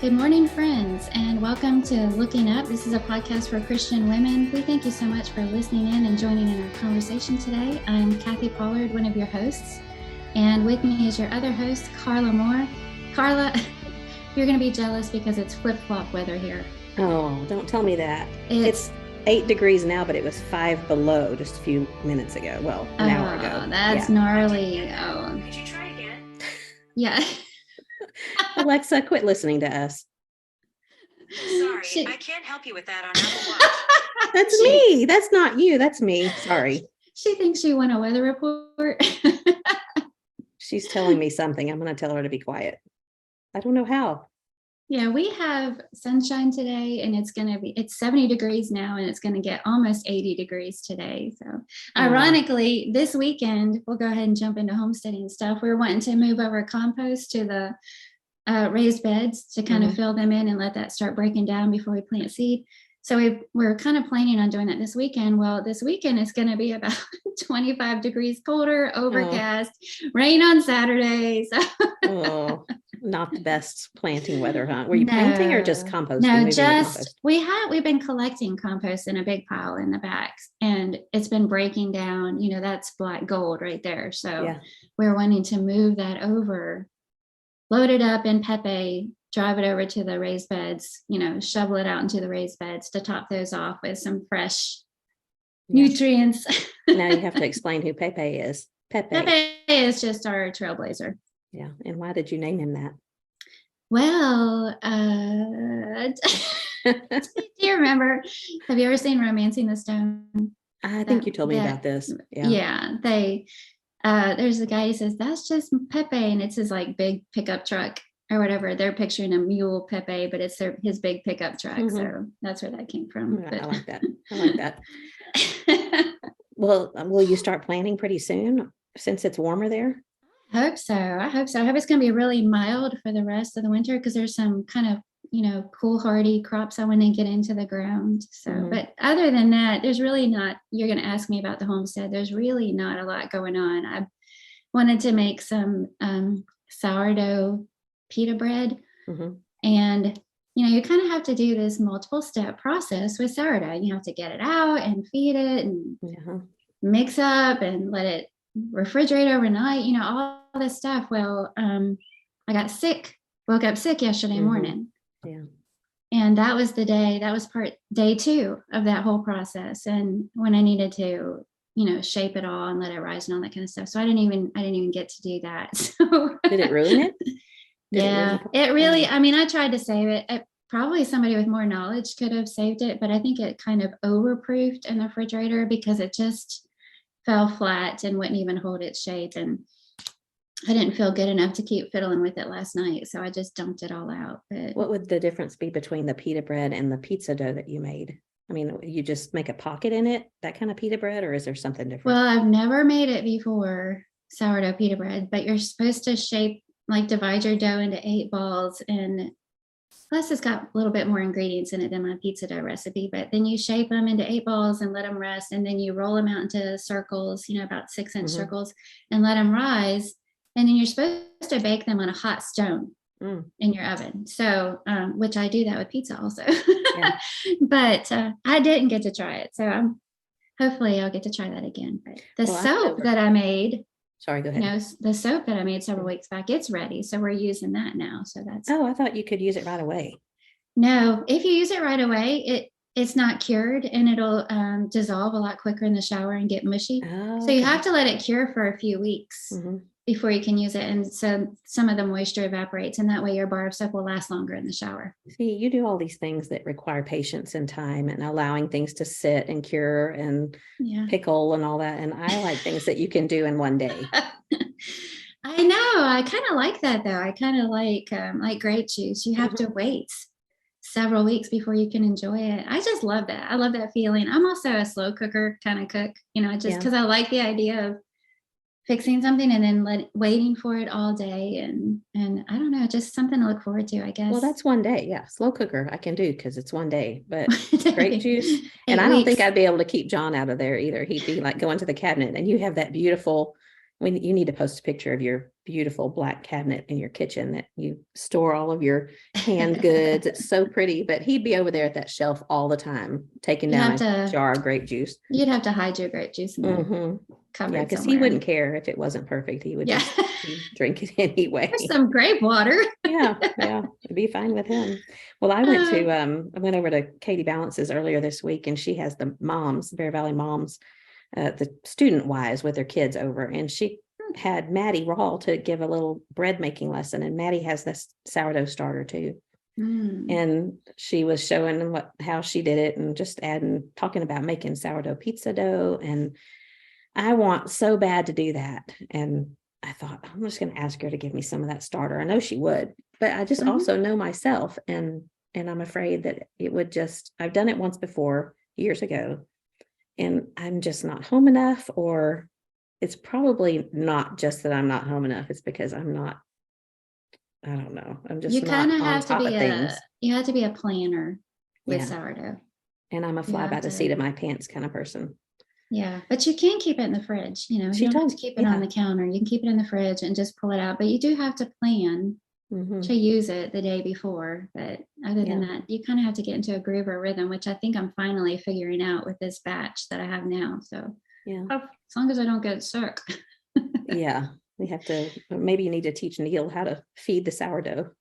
Good morning, friends, and welcome to Looking Up. This is a podcast for Christian women. We thank you so much for listening in and joining in our conversation today. I'm Kathy Pollard, one of your hosts, and with me is your other host, Carla Moore. Carla, you're going to be jealous because it's flip-flop weather here. Oh, don't tell me that. It's 8 degrees now, but it was 5 below just a few minutes ago. Well, an hour ago. That's gnarly. Oh, could you try again? Yeah. Alexa, quit listening to us. Sorry, I can't help you with that on Apple Watch. That's me. That's not you. That's me. Sorry. She thinks she won a weather report. She's telling me something. I'm going to tell her to be quiet. I don't know how. Yeah, we have sunshine today, and it's 70 degrees now, and it's going to get almost 80 degrees today. So ironically, this weekend, we'll go ahead and jump into homesteading stuff. We're wanting to move over compost to the raised beds to kind of fill them in and let that start breaking down before we plant seed. So we're kind of planning on doing that this weekend. Well, this weekend is going to be about 25 degrees colder, overcast, rain on Saturday. So not the best planting weather, huh? Were you planting or just composting? No, we've been collecting compost in a big pile in the back, and it's been breaking down. You know, that's black gold right there. So we're wanting to move that over, load it up in Pepe, drive it over to the raised beds, shovel it out into the raised beds to top those off with some fresh nutrients. Now you have to explain who Pepe is. Pepe is just our trailblazer. Yeah. And why did you name him that? Well, do you remember? Have you ever seen Romancing the Stone? I think you told me about this. Yeah. There's a guy who says, that's just Pepe. And it's his like big pickup truck or whatever. They're picturing a mule Pepe, but it's his big pickup truck. Mm-hmm. So that's where that came from. I like that. Well, will you start planting pretty soon since it's warmer there? I hope so. I hope it's going to be really mild for the rest of the winter because there's some kind of, cool hardy crops I want to get into the ground. So, but other than that, there's really not, you're going to ask me about the homestead. There's really not a lot going on. I wanted to make some sourdough pita bread. And, you kind of have to do this multiple step process with sourdough. You have to get it out and feed it and mix up and let it refrigerate overnight, all this stuff. Well, I got sick, woke up sick yesterday morning. Yeah. And that was day 2 of that whole process. And when I needed to, shape it all and let it rise and all that kind of stuff. So I didn't even get to do that. So did it ruin it? It really, I tried to save it. Probably somebody with more knowledge could have saved it, but I think it kind of overproofed in the refrigerator because it just fell flat and wouldn't even hold its shape. And I didn't feel good enough to keep fiddling with it last night. So I just dumped it all out. But what would the difference be between the pita bread and the pizza dough that you made? You just make a pocket in it, that kind of pita bread, or is there something different? Well, I've never made it before, sourdough pita bread, but you're supposed to divide your dough into 8 balls. And plus it's got a little bit more ingredients in it than my pizza dough recipe, but then you shape them into 8 balls and let them rest. And then you roll them out into circles, about 6-inch circles, and let them rise. And then you're supposed to bake them on a hot stone in your oven. So, which I do that with pizza also, but I didn't get to try it. So hopefully I'll get to try that again. But the soap that I made, sorry, go ahead. The soap that I made several weeks back, it's ready. So we're using that now. So that's. Oh, I thought you could use it right away. No, if you use it right away, it's not cured and it'll dissolve a lot quicker in the shower and get mushy. Oh, so you have to let it cure for a few weeks before you can use it. And so some of the moisture evaporates, and that way your bar of soap will last longer in the shower. See, you do all these things that require patience and time and allowing things to sit and cure and pickle and all that. And I like things that you can do in one day. I know. I kind of like that though. I kind of like grape juice. You have to wait several weeks before you can enjoy it. I just love that. I love that feeling. I'm also a slow cooker kind of cook, just because I like the idea of fixing something and then waiting for it all day. And I don't know, just something to look forward to, I guess. Well, that's one day. Yeah. Slow cooker I can do because it's one day, but grape juice. And I don't think I'd be able to keep John out of there either. He'd be like going to the cabinet, and you have that beautiful, you need to post a picture of your beautiful black cabinet in your kitchen that you store all of your canned goods. It's so pretty, but he'd be over there at that shelf all the time, taking down a jar of grape juice. You'd have to hide your grape juice in the cupboard. Yeah, because he wouldn't care if it wasn't perfect. He would just drink it anyway. There's some grape water. yeah, it'd be fine with him. Well, I went over to Katie Balance's earlier this week, and she has the moms, Bear Valley moms, the student wise with their kids over, and she had Maddie Rawl to give a little bread making lesson, and Maddie has this sourdough starter too. And she was showing how she did it, and just talking about making sourdough pizza dough. And I want so bad to do that. And I thought, I'm just going to ask her to give me some of that starter. I know she would, but I just also know myself, and I'm afraid that it would I've done it once before years ago, and I'm just not home enough, or it's probably not just that I'm not home enough. It's because I don't know. I'm just not on top of things. You have to be a planner with sourdough. And I'm a fly by the seat of my pants kind of person. Yeah, but you can keep it in the fridge. You don't have to keep it on the counter. You can keep it in the fridge and just pull it out. But you do have to plan to use it the day before. But other than that, you kind of have to get into a groove or rhythm, which I think I'm finally figuring out with this batch that I have now. So as long as I don't get sick. Yeah, we have to. Maybe you need to teach Neil how to feed the sourdough.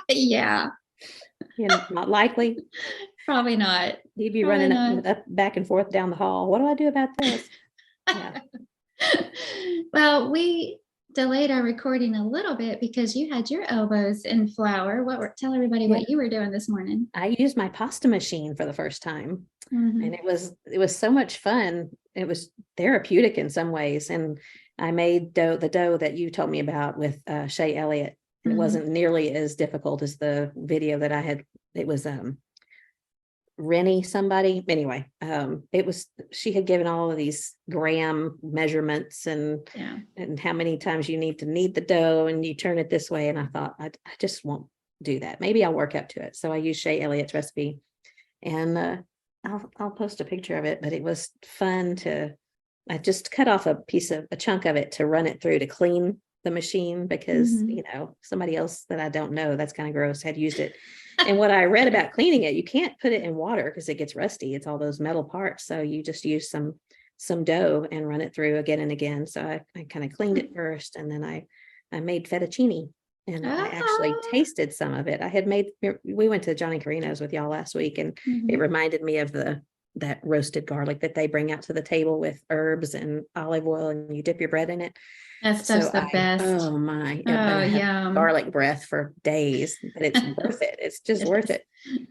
Yeah. Not likely. Probably not. He'd be running up back and forth down the hall. What do I do about this? Yeah. Well, we delayed our recording a little bit because you had your elbows in flour. Tell everybody what you were doing this morning. I used my pasta machine for the first time, and it was so much fun. It was therapeutic in some ways, and I made the dough that you told me about with Shay Elliott. It wasn't nearly as difficult as the video that I had. It was Rennie somebody. Anyway, she had given all of these gram measurements and how many times you need to knead the dough, and you turn it this way. And I thought, I just won't do that. Maybe I'll work up to it. So I used Shay Elliott's recipe, and I'll post a picture of it, but it was fun I just cut off a chunk of it to run it through to clean the machine, because somebody else that I don't know, that's kind of gross, had used it. And what I read about cleaning it, you can't put it in water because it gets rusty. It's all those metal parts. So you just use some dough and run it through again and again. So I kind of cleaned it first, and then I made fettuccine, and I actually tasted some of it. We went to Johnny Carino's with y'all last week, and it reminded me of that roasted garlic that they bring out to the table with herbs and olive oil, and you dip your bread in it. That stuff's the best. Oh my. Yum. Garlic breath for days, but it's worth it. It's just worth it.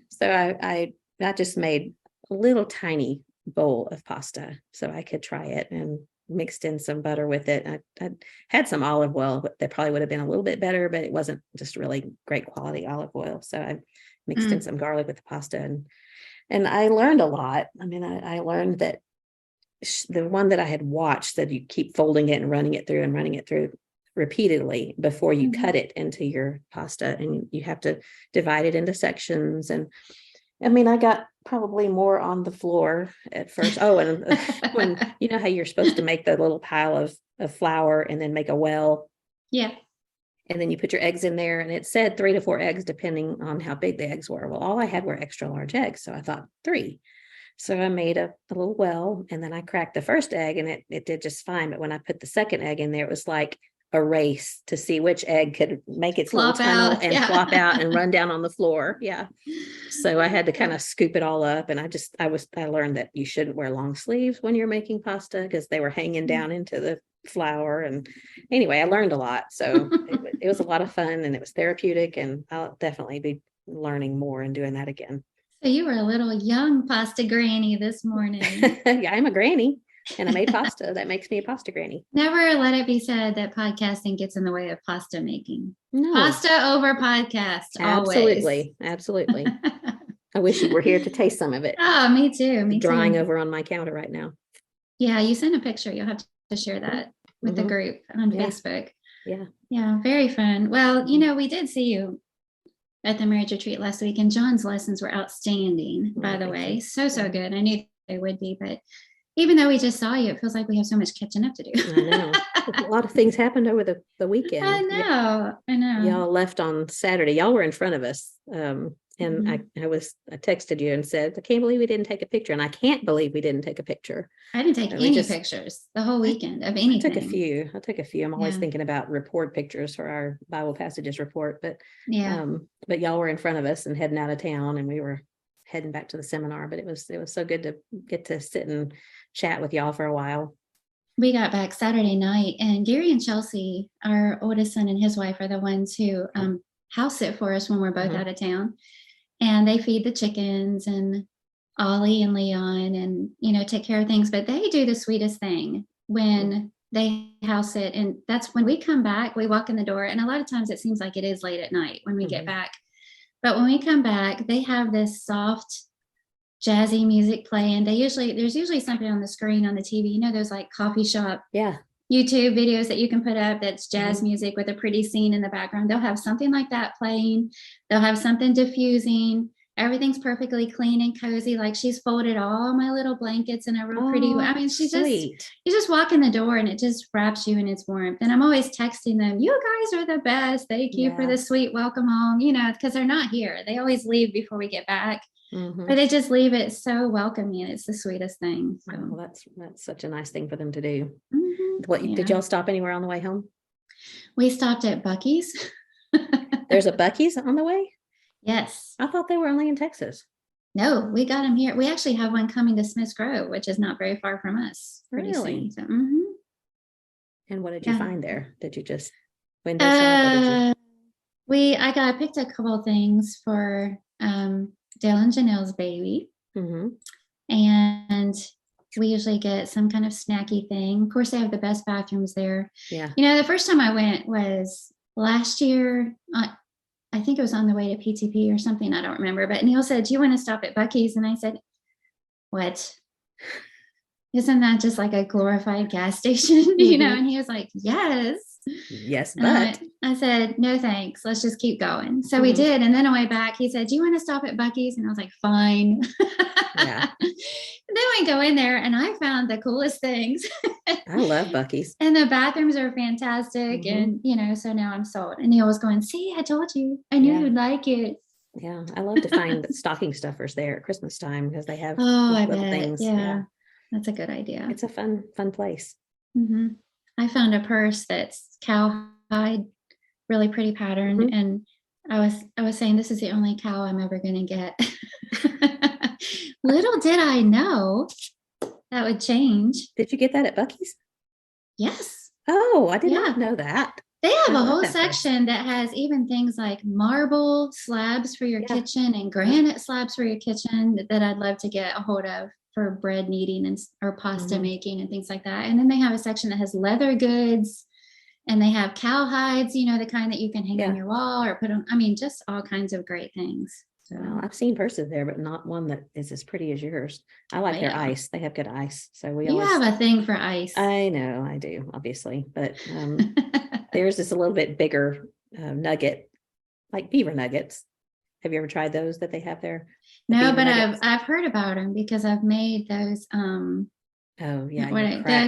So I just made a little tiny bowl of pasta so I could try it, and mixed in some butter with it. I had some olive oil, but that probably would have been a little bit better, but it wasn't just really great quality olive oil. So I mixed in some garlic with the pasta, and I learned a lot. I mean, I learned that the one that I had watched said you keep folding it and running it through repeatedly before you cut it into your pasta, and you have to divide it into sections. And I mean, I got probably more on the floor at first. Oh, and when you know how you're supposed to make the little pile of flour and then make a well. Yeah. And then you put your eggs in there, and it said 3 to 4 eggs, depending on how big the eggs were. Well, all I had were extra large eggs. So I thought 3. So I made a little well, and then I cracked the first egg, and it did just fine. But when I put the second egg in there, it was like a race to see which egg could make its little tunnel and flop out and run down on the floor. Yeah. So I had to kind of scoop it all up. And I learned that you shouldn't wear long sleeves when you're making pasta, because they were hanging down into the flour. And anyway, I learned a lot. So it was a lot of fun, and it was therapeutic, and I'll definitely be learning more and doing that again. So you were a little young pasta granny this morning. Yeah, I'm a granny, and I made pasta. That makes me a pasta granny. Never let it be said that podcasting gets in the way of pasta making. No. Pasta over podcast. Absolutely. Always. Absolutely. I wish you were here to taste some of it. Oh, me too. Drying over on my counter right now. Yeah, you sent a picture. You'll have to share that with the group on Facebook. Yeah. Yeah, very fun. Well, we did see you at the marriage retreat last week, and John's lessons were outstanding, by the way. So good. I knew they would be, but even though we just saw you, it feels like we have so much catching up to do. I know. A lot of things happened over the weekend. I know. Y'all left on Saturday. Y'all were in front of us. And Mm-hmm. I texted you and said, I can't believe we didn't take a picture. And I can't believe we didn't take a picture. I didn't take any pictures the whole weekend of anything. I took a few. I'm always thinking about report pictures for our Bible passages report, but y'all were in front of us and heading out of town, and we were heading back to the seminar. But it was so good to get to sit and chat with y'all for a while. We got back Saturday night, and Gary and Chelsea, our oldest son and his wife, are the ones who house sit for us when we're both out of town. And they feed the chickens and Ollie and Leon and, take care of things. But they do the sweetest thing when they house it. And that's when we come back, we walk in the door. And a lot of times it seems like it is late at night when we get back. But when we come back, they have this soft, jazzy music playing. There's usually something on the screen on the TV, those like coffee shop YouTube videos that you can put up that's jazz music with a pretty scene in the background. They'll have something like that playing. They'll have something diffusing. Everything's perfectly clean and cozy. Like she's folded all my little blankets in a real pretty way. I mean, you just walk in the door and it just wraps you in its warmth. And I'm always texting them, you guys are the best. Thank you for the sweet welcome home, because they're not here. They always leave before we get back. But they just leave it so welcoming. It's the sweetest thing. So. Well, that's such a nice thing for them to do. Did y'all stop anywhere on the way home? We stopped at Buc-ee's. There's a Buc-ee's on the way? Yes. I thought they were only in Texas. No, we got them here. We actually have one coming to Smiths Grove, which is not very far from us. Pretty soon. So, And what did you find there? Did you just window shop? I picked a couple of things for Dale and Janelle's baby. And we usually get some kind of snacky thing. Of course, they have the best bathrooms there. Yeah. The first time I went was last year. I think it was on the way to PTP or something. I don't remember. But Neil said, do you want to stop at Buc-ee's? And I said, what? Isn't that just like a glorified gas station? And he was like, yes. Yes, but I said, no, thanks. Let's just keep going. So we did. And then on the way back, he said, do you want to stop at Buc-ee's? And I was like, fine. Yeah. Then we go in there and I found the coolest things. I love Buc-ee's. And the bathrooms are fantastic. And, so now I'm sold. And Neil was going, see, I told you. I knew you'd like it. Yeah. I love to find stocking stuffers there at Christmas time because they have little things. Yeah. That's a good idea. It's a fun place. I found a purse that's cowhide, really pretty pattern. And I was saying, this is the only cow I'm ever going to get. Little did I know that would change. Did you get that at Buc-ee's? Yes. Oh, I did not know that. They have a whole section that has even things like marble slabs for your kitchen and granite slabs for your kitchen that I'd love to get a hold of for bread kneading or pasta making and things like that. And then they have a section that has leather goods, and they have cowhides, the kind that you can hang on your wall or put on. I mean, just all kinds of great things. So I've seen purses there, but not one that is as pretty as yours. I like their ice. They have good ice. So you have a thing for ice. I know I do, obviously, but theirs is a little bit bigger nugget, like beaver nuggets. Have you ever tried those that they have there? No, but I've heard about them because I've made those. The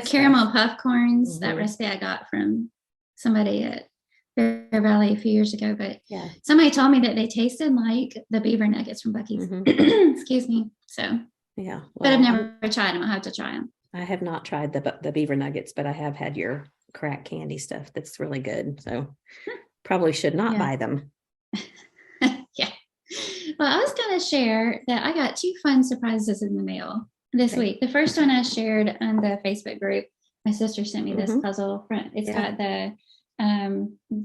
caramel puff corns. That recipe I got from somebody at Bear Valley a few years ago. But somebody told me that they tasted like the beaver nuggets from Buc-ee's. Excuse me. So but I've never tried them. I'll have to try them. I have not tried the beaver nuggets, but I have had your crack candy stuff. That's really good. So probably should not buy them. Well, I was going to share that I got 2 fun surprises in the mail this week. The first one I shared on the Facebook group. My sister sent me this puzzle. It's got the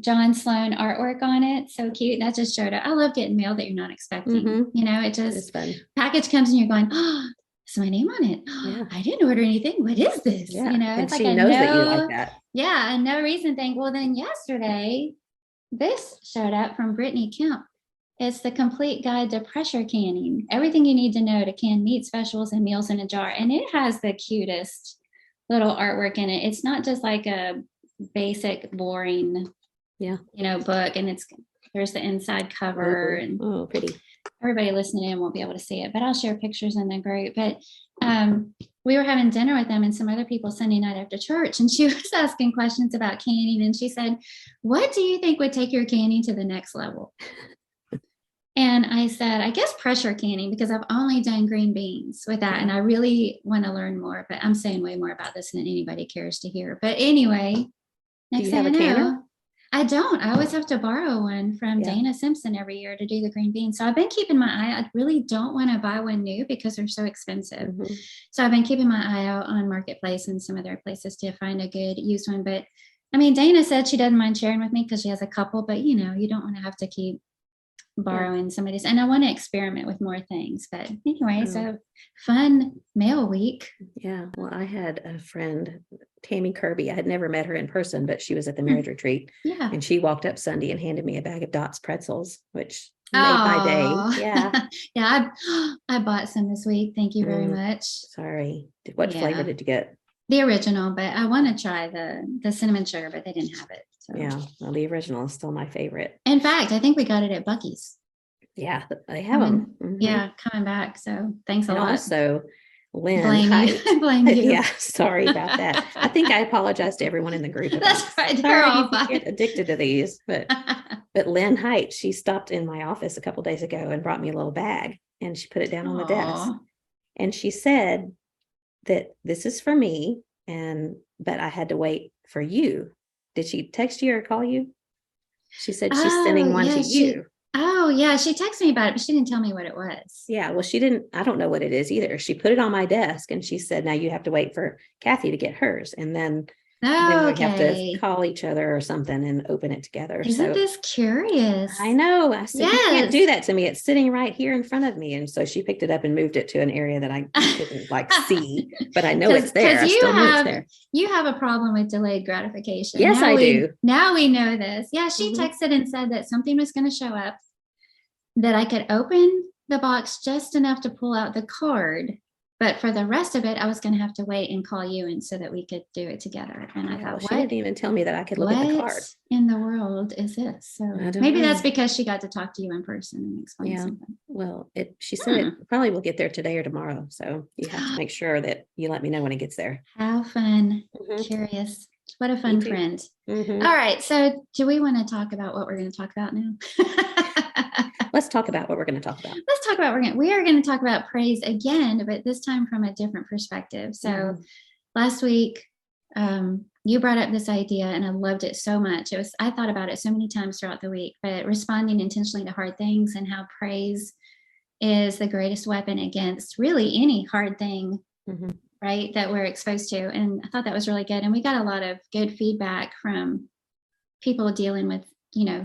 John Sloan artwork on it. So cute. That just showed up. I love getting mail that you're not expecting. It just package comes and you're going, oh, it's my name on it. I didn't order anything. What is this? And it's she like knows that you like that. Yeah, a no reason thing. Well, then yesterday, this showed up from Brittany Kemp. It's the complete guide to pressure canning. Everything you need to know to can meat specials and meals in a jar. And it has the cutest little artwork in it. It's not just like a basic, boring, book. And there's the inside cover. And pretty. Everybody listening in won't be able to see it, but I'll share pictures in the group. But we were having dinner with them and some other people Sunday night after church, and she was asking questions about canning, and she said, what do you think would take your canning to the next level? And I said, I guess pressure canning, because I've only done green beans with that. And I really want to learn more, but I'm saying way more about this than anybody cares to hear. But anyway, next thing I know, I don't. I always have to borrow one from Dana Simpson every year to do the green beans. So I've been keeping my eye. I really don't want to buy one new because they're so expensive. Mm-hmm. So I've been keeping my eye out on Marketplace and some other places to find a good used one. But I mean, Dana said she doesn't mind sharing with me because she has a couple, but you don't want to have to keep borrowing somebody's, and I want to experiment with more things. But anyway, so fun mail week. Yeah. Well, I had a friend, Tammy Kirby. I had never met her in person, but she was at the marriage retreat. Yeah. And she walked up Sunday and handed me a bag of Dot's pretzels, which made my day. Yeah. Yeah. I bought some this week. Thank you very much. Sorry. What flavor did you get? The original, but I want to try the cinnamon sugar, but they didn't have it. So. Yeah, well, the original is still my favorite. In fact, I think we got it at Buc-ee's. Yeah, they have them. Mm-hmm. Yeah, coming back. So thanks a lot. Also, Lynn, blame you. Yeah, sorry about that. I think I apologize to everyone in the group. That's right. They're all fine. Get addicted to these, but Lynn Height, she stopped in my office a couple days ago and brought me a little bag, and she put it down on the desk, and she said that this is for me, but I had to wait for you. Did she text you or call you? She said she's sending one to you. She texted me about it, but she didn't tell me what it was. Yeah, well, she didn't. I don't know what it is either. She put it on my desk and she said, now you have to wait for Kathy to get hers. And then we have to call each other or something and open it together. Isn't this curious? I know. I said, you can't do that to me. It's sitting right here in front of me. And so she picked it up and moved it to an area that I couldn't see, but I know it's there. I still know it's there. You have a problem with delayed gratification. Yes, I do. Now we know this. Yeah, she texted and said that something was going to show up, that I could open the box just enough to pull out the card. But for the rest of it, I was going to have to wait and call you, and so that we could do it together. And I thought, she didn't even tell me that I could look at the card. What in the world is this? So maybe that's because she got to talk to you in person and explain something. Well, she said it probably will get there today or tomorrow. So you have to make sure that you let me know when it gets there. How fun. Curious. What a fun friend. All right. So do we want to talk about what we're going to talk about now? Let's talk about what we're going to talk about. Let's talk about we are going to talk about praise again, but this time from a different perspective. So last week, you brought up this idea and I loved it so much. I thought about it so many times throughout the week, but responding intentionally to hard things, and how praise is the greatest weapon against really any hard thing, right, that we're exposed to. And I thought that was really good. And we got a lot of good feedback from people dealing with,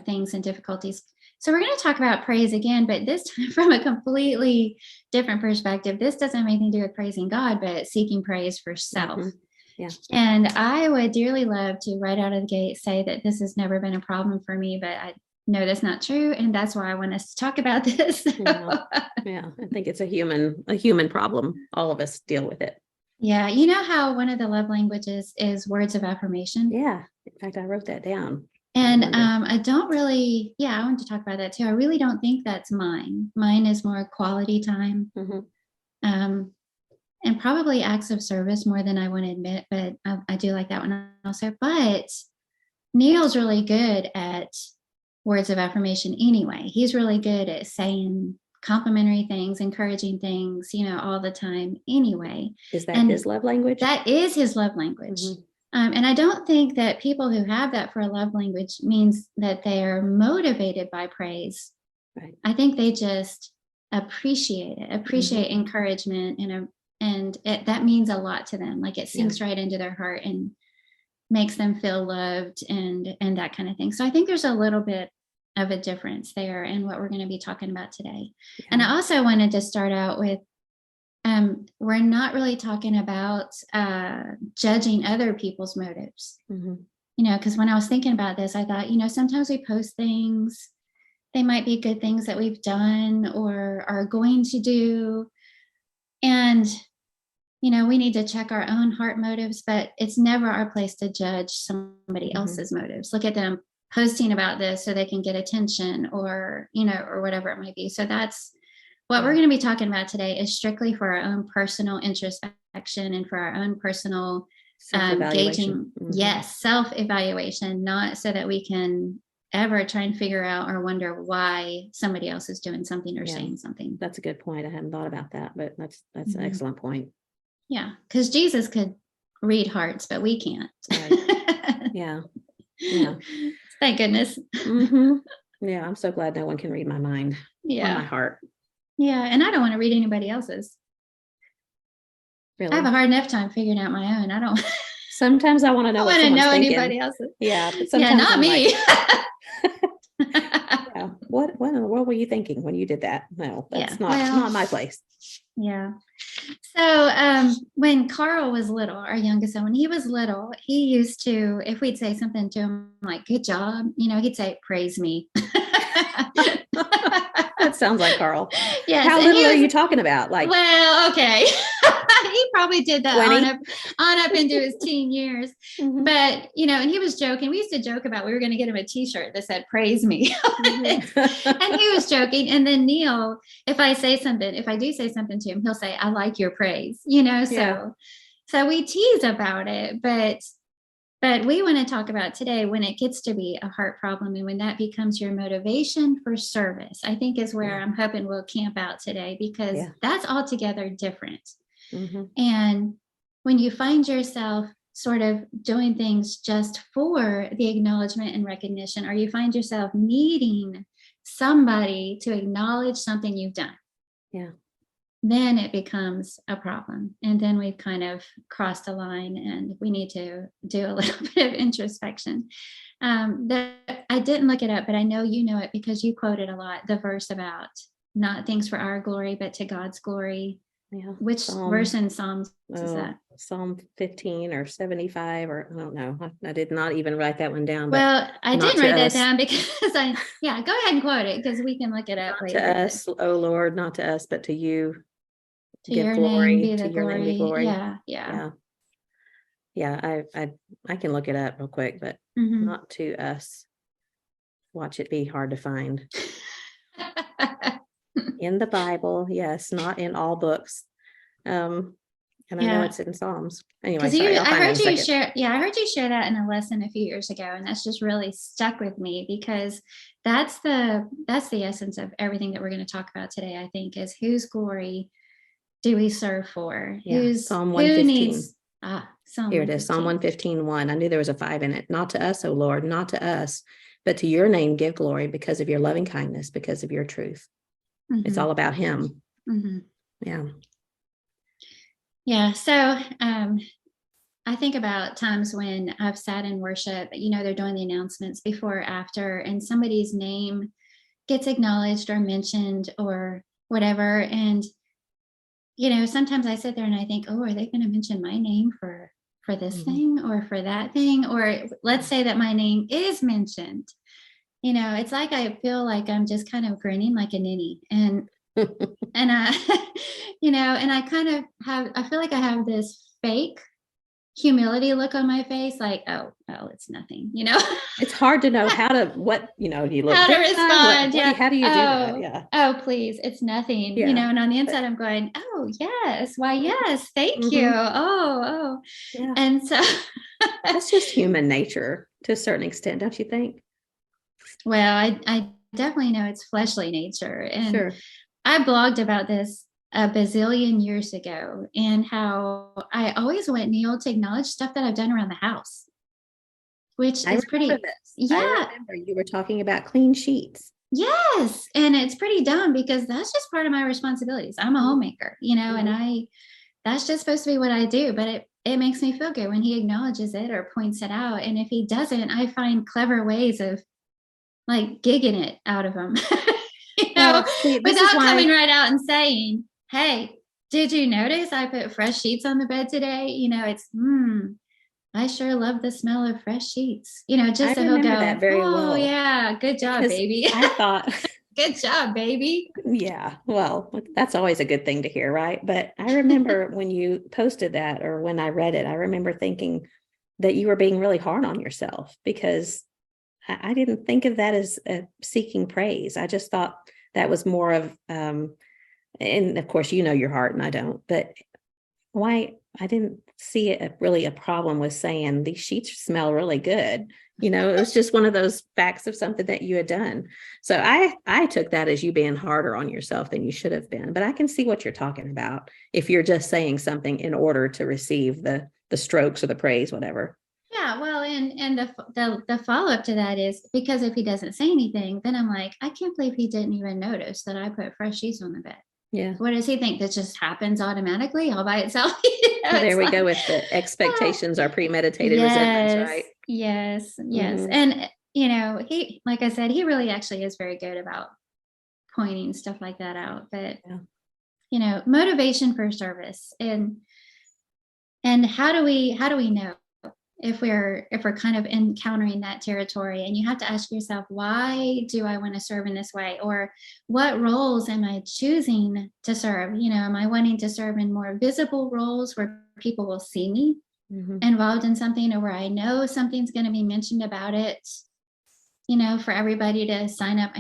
things and difficulties. So we're going to talk about praise again, but this time from a completely different perspective. This doesn't have anything to do with praising God, but seeking praise for self. Yeah. And I would dearly love to right out of the gate say that this has never been a problem for me, but I know that's not true. And that's why I want us to talk about this. Yeah. I think it's a human problem. All of us deal with it. Yeah. You know how one of the love languages is words of affirmation? Yeah. In fact, I wrote that down. And I don't really, I want to talk about that too. I really don't think that's mine. Mine is more quality time, and probably acts of service more than I want to admit, but I do like that one also. But Neil's really good at words of affirmation anyway. He's really good at saying complimentary things, encouraging things, all the time anyway. Is that his love language? That is his love language. And I don't think that people who have that for a love language means that they are motivated by praise. Right. I think they just appreciate encouragement, and that means a lot to them. Like it sinks right into their heart and makes them feel loved and that kind of thing. So I think there's a little bit of a difference there in what we're going to be talking about today. Yeah. And I also wanted to start out with, we're not really talking about judging other people's motives, because when I was thinking about this, I thought, sometimes we post things, they might be good things that we've done or are going to do. And, we need to check our own heart motives, but it's never our place to judge somebody else's motives. Look at them posting about this so they can get attention or, or whatever it might be. So that's what we're going to be talking about today is strictly for our own personal introspection and for our own personal gauging. Yes, self-evaluation, not so that we can ever try and figure out or wonder why somebody else is doing something or saying something. That's a good point. I hadn't thought about that, but that's an excellent point. Yeah, because Jesus could read hearts, but we can't. Right. Yeah. Thank goodness. Yeah, I'm so glad no one can read my mind or my heart. Yeah, and I don't want to read anybody else's. Really? I have a hard enough time figuring out my own. I don't. Sometimes I want to know what someone's thinking. Anybody else's. Yeah, but sometimes not me. Yeah. What in the world were you thinking when you did that? No, that's not my place. Yeah. So when Carl was little, our youngest son, when he was little, he used to, if we'd say something to him like, good job, he'd say, praise me. That sounds like Carl. Yes. How little are you talking about? Like, well, okay. He probably did that 20? on up into his teen years. But, and he was joking. We used to joke about, we were going to get him a t-shirt that said, praise me. And he was joking. And then Neil, if I do say something to him, he'll say, I like your praise, so we tease about it, but we want to talk about today when it gets to be a heart problem and when that becomes your motivation for service, I think is where I'm hoping we'll camp out today, because that's altogether different. And when you find yourself sort of doing things just for the acknowledgement and recognition, or you find yourself needing somebody to acknowledge something you've done, then it becomes a problem. And then we've kind of crossed a line and we need to do a little bit of introspection. I didn't look it up, but I know you know it because you quoted a lot, the verse about not things for our glory, but to God's glory. Yeah. Which verse in Psalms is that? Psalm 15 or 75, or I don't know. I did not even write that one down. Well, I didn't write that down because go ahead and quote it because we can look it up later. To us, oh Lord, not to us, but to you. To your name be the glory. Yeah. I can look it up real quick, but not to us. Watch it be hard to find. In the Bible, yes, not in all books. And I know it's in Psalms. Anyway, I heard you share that in a lesson a few years ago, and that's just really stuck with me because that's the essence of everything that we're going to talk about today. I think is whose glory do we serve for? Psalm 115. Here it is, Psalm 115:1. I knew there was a 5 in it. Not to us, O Lord, not to us, but to your name give glory because of your loving kindness, because of your truth. It's all about him. Yeah. So I think about times when I've sat in worship, they're doing the announcements before or after, and somebody's name gets acknowledged or mentioned or whatever. And, sometimes I sit there and I think, oh, are they going to mention my name for this thing or for that thing? Or let's say that my name is mentioned. It's like I feel like I'm just kind of grinning like a ninny, and I, and I kind of I feel like I have this fake humility look on my face, like, oh, it's nothing, It's hard to know you look how to respond. How do you do that? Yeah. Oh, please, it's nothing, and on the inside I'm going, oh, yes, why, yes, thank you. Oh, yeah. And so that's just human nature to a certain extent, don't you think? Well, I definitely know it's fleshly nature. And sure. I blogged about this a bazillion years ago and how I always want Neil to acknowledge stuff that I've done around the house, which is pretty. This. Yeah. I remember you were talking about clean sheets. Yes. And it's pretty dumb because that's just part of my responsibilities. I'm a homemaker, and that's just supposed to be what I do. But it makes me feel good when he acknowledges it or points it out. And if he doesn't, I find clever ways of like gigging it out of him, without coming right out and saying, hey, did you notice I put fresh sheets on the bed today? It's, I sure love the smell of fresh sheets, just so he'll go, that very well. Yeah, good job, baby. I thought, good job, baby. Yeah, well, that's always a good thing to hear, right? But I remember when you posted that or when I read it, I remember thinking that you were being really hard on yourself because I didn't think of that as seeking praise. I just thought that was more of And of course, you know your heart and I don't, but why I didn't see it really a problem with saying these sheets smell really good. It was just one of those facts of something that you had done. So I took that as you being harder on yourself than you should have been. But I can see what you're talking about if you're just saying something in order to receive the strokes or the praise, whatever. Yeah, well, and the follow-up to that is because if he doesn't say anything, then I'm like, I can't believe he didn't even notice that I put fresh sheets on the bed. Yeah. What does he think? That just happens automatically all by itself? Well, there we go with the expectations are premeditated resentments, right? Yes. Mhm. And he, like I said, he really actually is very good about pointing stuff like that out. But motivation for service and how do we know if we're kind of encountering that territory? And you have to ask yourself, why do I want to serve in this way? Or what roles am I choosing to serve? Am I wanting to serve in more visible roles where people will see me involved in something, or where I know something's going to be mentioned about it, for everybody to sign up?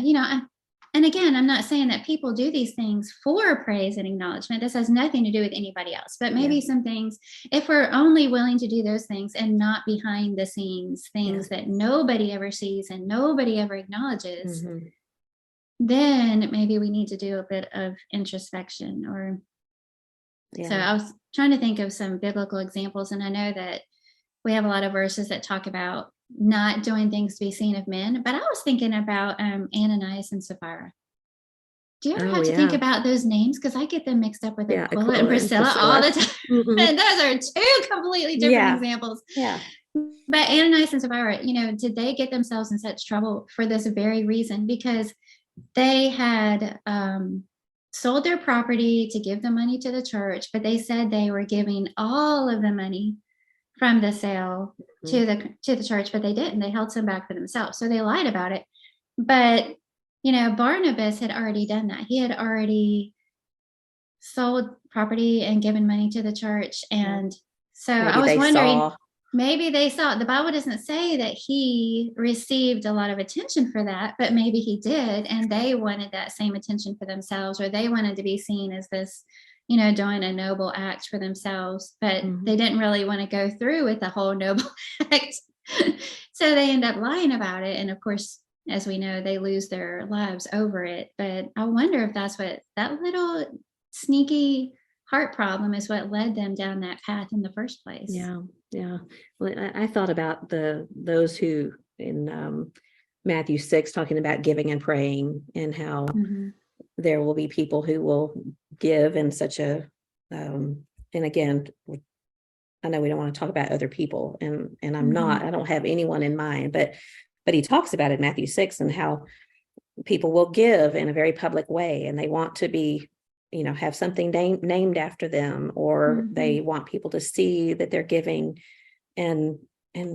And again, I'm not saying that people do these things for praise and acknowledgement. This has nothing to do with anybody else. But maybe some things, if we're only willing to do those things and not behind the scenes things that nobody ever sees and nobody ever acknowledges, then maybe we need to do a bit of introspection. So I was trying to think of some biblical examples, and I know that we have a lot of verses that talk about not doing things to be seen of men, but I was thinking about Ananias and Sapphira. Do you ever have to think about those names? Because I get them mixed up with Aquila and Priscilla all the time. And those are two completely different examples. Yeah. But Ananias and Sapphira, did they get themselves in such trouble for this very reason? Because they had sold their property to give the money to the church, but they said they were giving all of the money from the sale to the church, but they didn't. They held some back for themselves. So they lied about it. But, Barnabas had already done that. He had already sold property and given money to the church. And so maybe I was wondering, maybe they saw, the Bible doesn't say that he received a lot of attention for that, but maybe he did. And they wanted that same attention for themselves, or they wanted to be seen as this, doing a noble act for themselves, but they didn't really want to go through with the whole noble act. So they end up lying about it. And of course, as we know, they lose their lives over it. But I wonder if that's what that little sneaky heart problem is, what led them down that path in the first place. Yeah. Well, I thought about those who in Matthew 6 talking about giving and praying, and how there will be people who will give in such a and again, I know we don't want to talk about other people, and I don't have anyone in mind, but he talks about it in Matthew 6 and how people will give in a very public way, and they want to be, have something named after them, or they want people to see that they're giving. And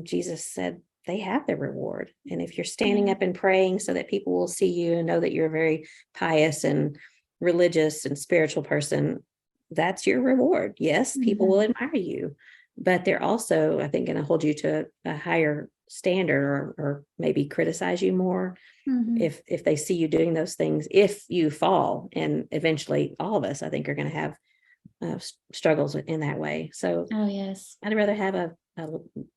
Jesus said they have their reward. And if you're standing up and praying so that people will see you and know that you're a very pious and religious and spiritual person, that's your reward. Yes, people will admire you, but they're also, I think, going to hold you to a higher standard, or maybe criticize you more if they see you doing those things, if you fall. And eventually all of us, I think, are going to have struggles in that way. So I'd rather have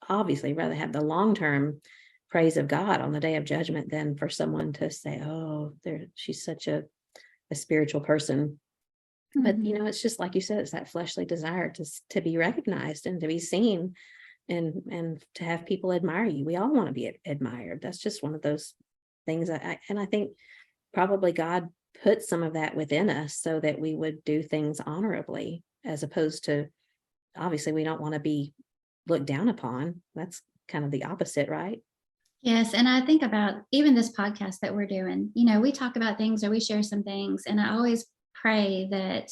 obviously rather have the long-term praise of God on the day of judgment than for someone to say, oh, she's such a spiritual person. But it's just like you said, it's that fleshly desire to be recognized and to be seen, and to have people admire you. We all want to be admired. That's just one of those things. I think probably God put some of that within us so that we would do things honorably, as opposed to, obviously, we don't want to be looked down upon. That's kind of the opposite, right? Yes. And I think about even this podcast that we're doing, we talk about things, or we share some things, and I always pray that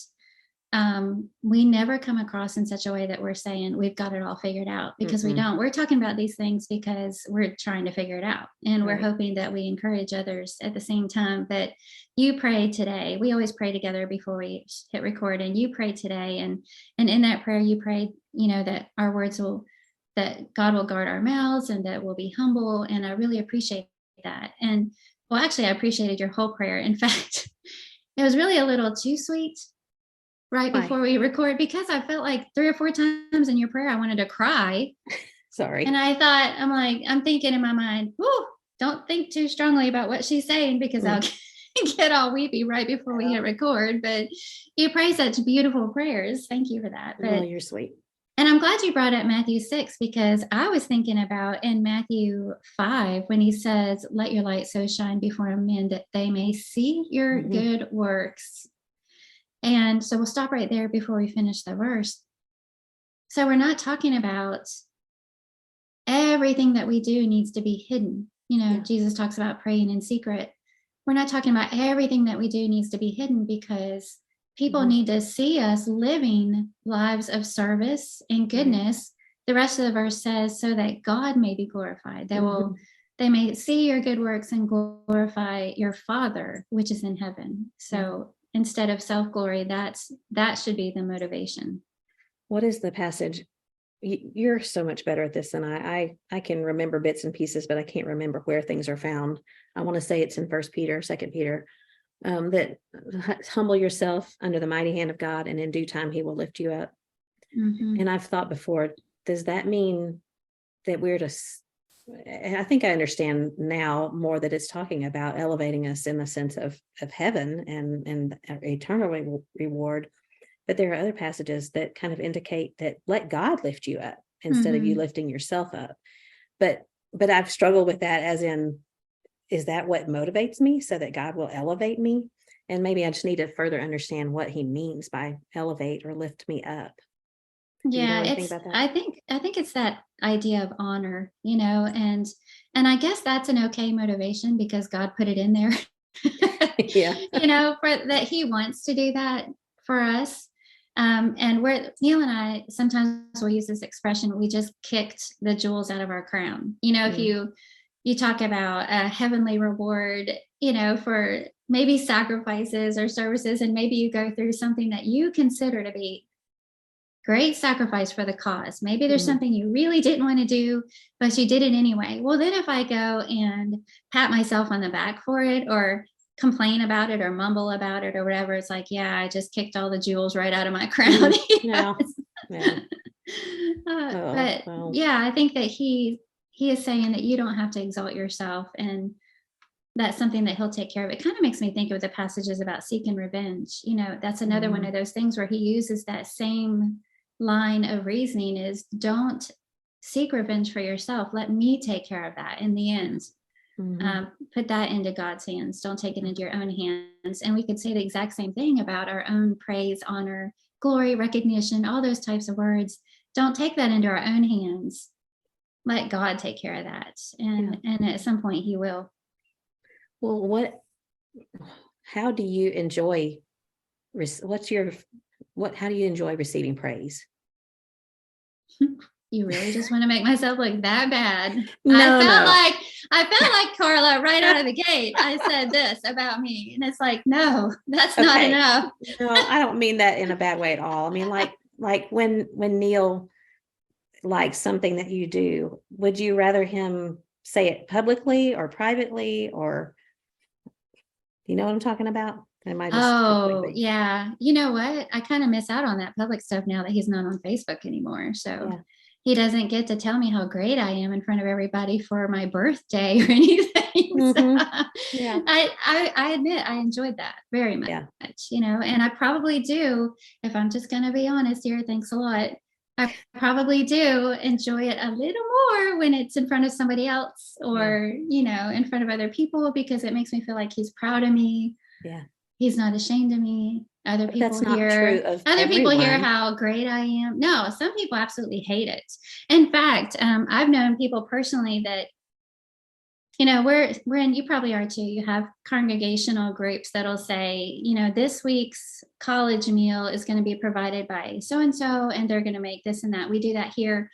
we never come across in such a way that we're saying we've got it all figured out, because we don't. We're talking about these things because we're trying to figure it out, and we're hoping that we encourage others at the same time. But you pray today. We always pray together before we hit record, and you pray today, and in that prayer you pray, that our words that God will guard our mouths, and that we'll be humble. And I really appreciate that. And well, actually, I appreciated your whole prayer. In fact, it was really a little too sweet right Why? before we record, because I felt like 3 or 4 times in your prayer, I wanted to cry. Sorry. And I thought, I'm thinking in my mind, don't think too strongly about what she's saying, because I'll get all weepy right before we hit record. But you pray such beautiful prayers. Thank you for that. But, well, you're sweet. And I'm glad you brought up Matthew 6, because I was thinking about in Matthew 5, when he says, let your light so shine before men that they may see your good works. And so we'll stop right there before we finish the verse. So we're not talking about everything that we do needs to be hidden. Jesus talks about praying in secret. We're not talking about everything that we do needs to be hidden, because people need to see us living lives of service and goodness. The rest of the verse says, so that God may be glorified. They may see your good works and glorify your Father, which is in heaven. So instead of self-glory, that should be the motivation. What is the passage? You're so much better at this than I can remember bits and pieces, but I can't remember where things are found. I want to say it's in 1 Peter, 2 Peter, that humble yourself under the mighty hand of God, and in due time he will lift you up. And I've thought before, does that mean that we're to, I think I understand now more that it's talking about elevating us in the sense of heaven and eternal reward. But there are other passages that kind of indicate that let God lift you up instead of you lifting yourself up. But I've struggled with that, as in, is that what motivates me, so that God will elevate me? And maybe I just need to further understand what he means by elevate or lift me up. Yeah, I think it's that idea of honor, and I guess that's an okay motivation, because God put it in there. For that he wants to do that for us. And Neil and I sometimes will use this expression, we just kicked the jewels out of our crown. If you talk about a heavenly reward, for maybe sacrifices or services, and maybe you go through something that you consider to be great sacrifice for the cause. Maybe there's something you really didn't want to do, but you did it anyway. Well, then if I go and pat myself on the back for it, or complain about it, or mumble about it, or whatever, it's like, yeah, I just kicked all the jewels right out of my crown. I think that he is saying that you don't have to exalt yourself, and that's something that he'll take care of. It kind of makes me think of the passages about seeking revenge. That's another one of those things where he uses that same line of reasoning, is don't seek revenge for yourself. Let me take care of that in the end. Put that into God's hands. Don't take it into your own hands. And we could say the exact same thing about our own praise, honor, glory, recognition, all those types of words. Don't take that into our own hands. Let God take care of that. And at some point he will. Well, how do you enjoy, how do you enjoy receiving praise? You really just want to make myself look that bad? No, I felt like Carla right out of the gate. I said this about me, and it's like, no, that's not enough. No, I don't mean that in a bad way at all. I mean, like when Neil likes something that you do, would you rather him say it publicly or privately, or you know what I'm talking about? Yeah. You know what? I kind of miss out on that public stuff now that he's not on Facebook anymore. So he doesn't get to tell me how great I am in front of everybody for my birthday or anything. So, I admit I enjoyed that very much, and I probably do, if I'm just going to be honest here, thanks a lot. I probably do enjoy it a little more when it's in front of somebody else, or, in front of other people, because it makes me feel like he's proud of me. Yeah. He's not ashamed of me. Other people hear how great I am. No, some people absolutely hate it. In fact, I've known people personally that, we're in, you probably are too. You have congregational groups that'll say, this week's college meal is going to be provided by so-and-so, and they're going to make this and that. We do that here.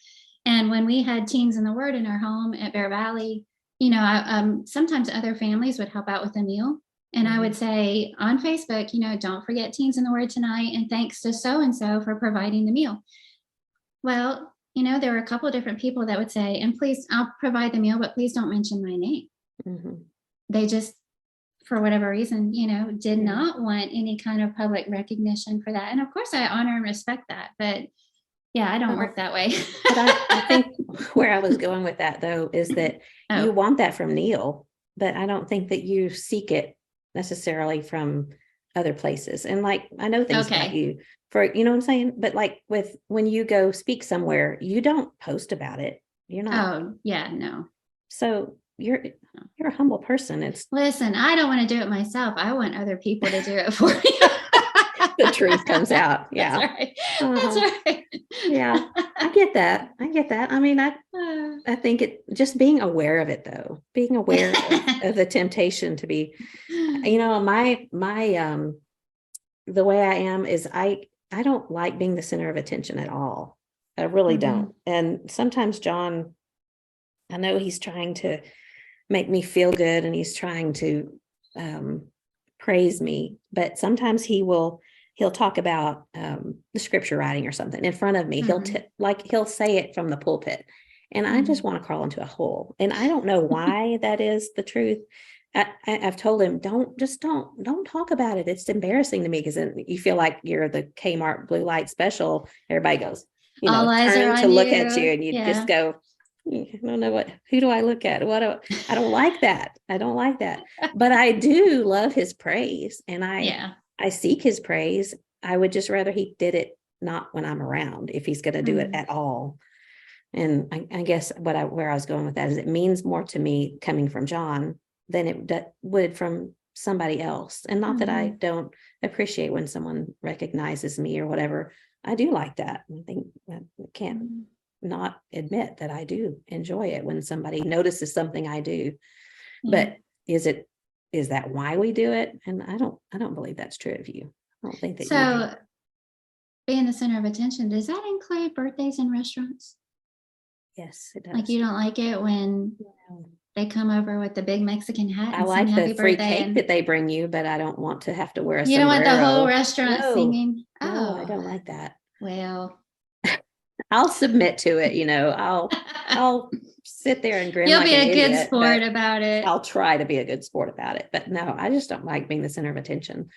And when we had Teens in the Word in our home at Bear Valley, sometimes other families would help out with the meal. And I would say on Facebook, don't forget Teens in the Word tonight, and thanks to so-and-so for providing the meal. Well, there were a couple of different people that would say, and please, I'll provide the meal, but please don't mention my name. They just for whatever reason, did not want any kind of public recognition for that. And of course I honor and respect that, but yeah, I don't work that way. But I think where I was going with that though, is that you want that from Neil, but I don't think that you seek it necessarily from other places. And like, I know things about you for, you know what I'm saying? But like when you go speak somewhere, you don't post about it. You're not. Oh yeah, no. So you're a humble person. Listen, I don't want to do it myself. I want other people to do it for me. The truth comes out. Yeah. That's right. That's right. Yeah. I get that. I mean, I think just being aware of it though, being aware of the temptation to be, my the way I am is I don't like being the center of attention at all. I really don't. And sometimes John, I know he's trying to make me feel good and he's trying to praise me, but sometimes he'll talk about the scripture writing or something in front of me. He'll say it from the pulpit and I just want to crawl into a hole. And I don't know why that is the truth. I've told him, don't talk about it. It's embarrassing to me because then you feel like you're the Kmart blue light special. Everybody goes, all eyes are turn on to look you. at you and you just go, I don't know who do I look at? I don't like that. I don't like that. But I do love his praise and I seek his praise. I would just rather he did it not when I'm around, if he's going to do it at all. And I guess where I was going with that is it means more to me coming from John than it would from somebody else. And not that I don't appreciate when someone recognizes me or whatever. I do like that. I think I can't not admit that I do enjoy it when somebody notices something I do. But is that why we do it? And I don't believe that's true of you. I don't think that you do. Being the center of attention, does that include birthdays in restaurants? Yes, it does. Like you don't like it when they come over with the big Mexican hat. I like the free cake that they bring you, but I don't want to have to wear a sombrero. You don't want the whole restaurant singing? No, I don't like that. Well, I'll submit to it. I'll sit there and grin. You'll be a good sport about it. I'll try to be a good sport about it. But no, I just don't like being the center of attention.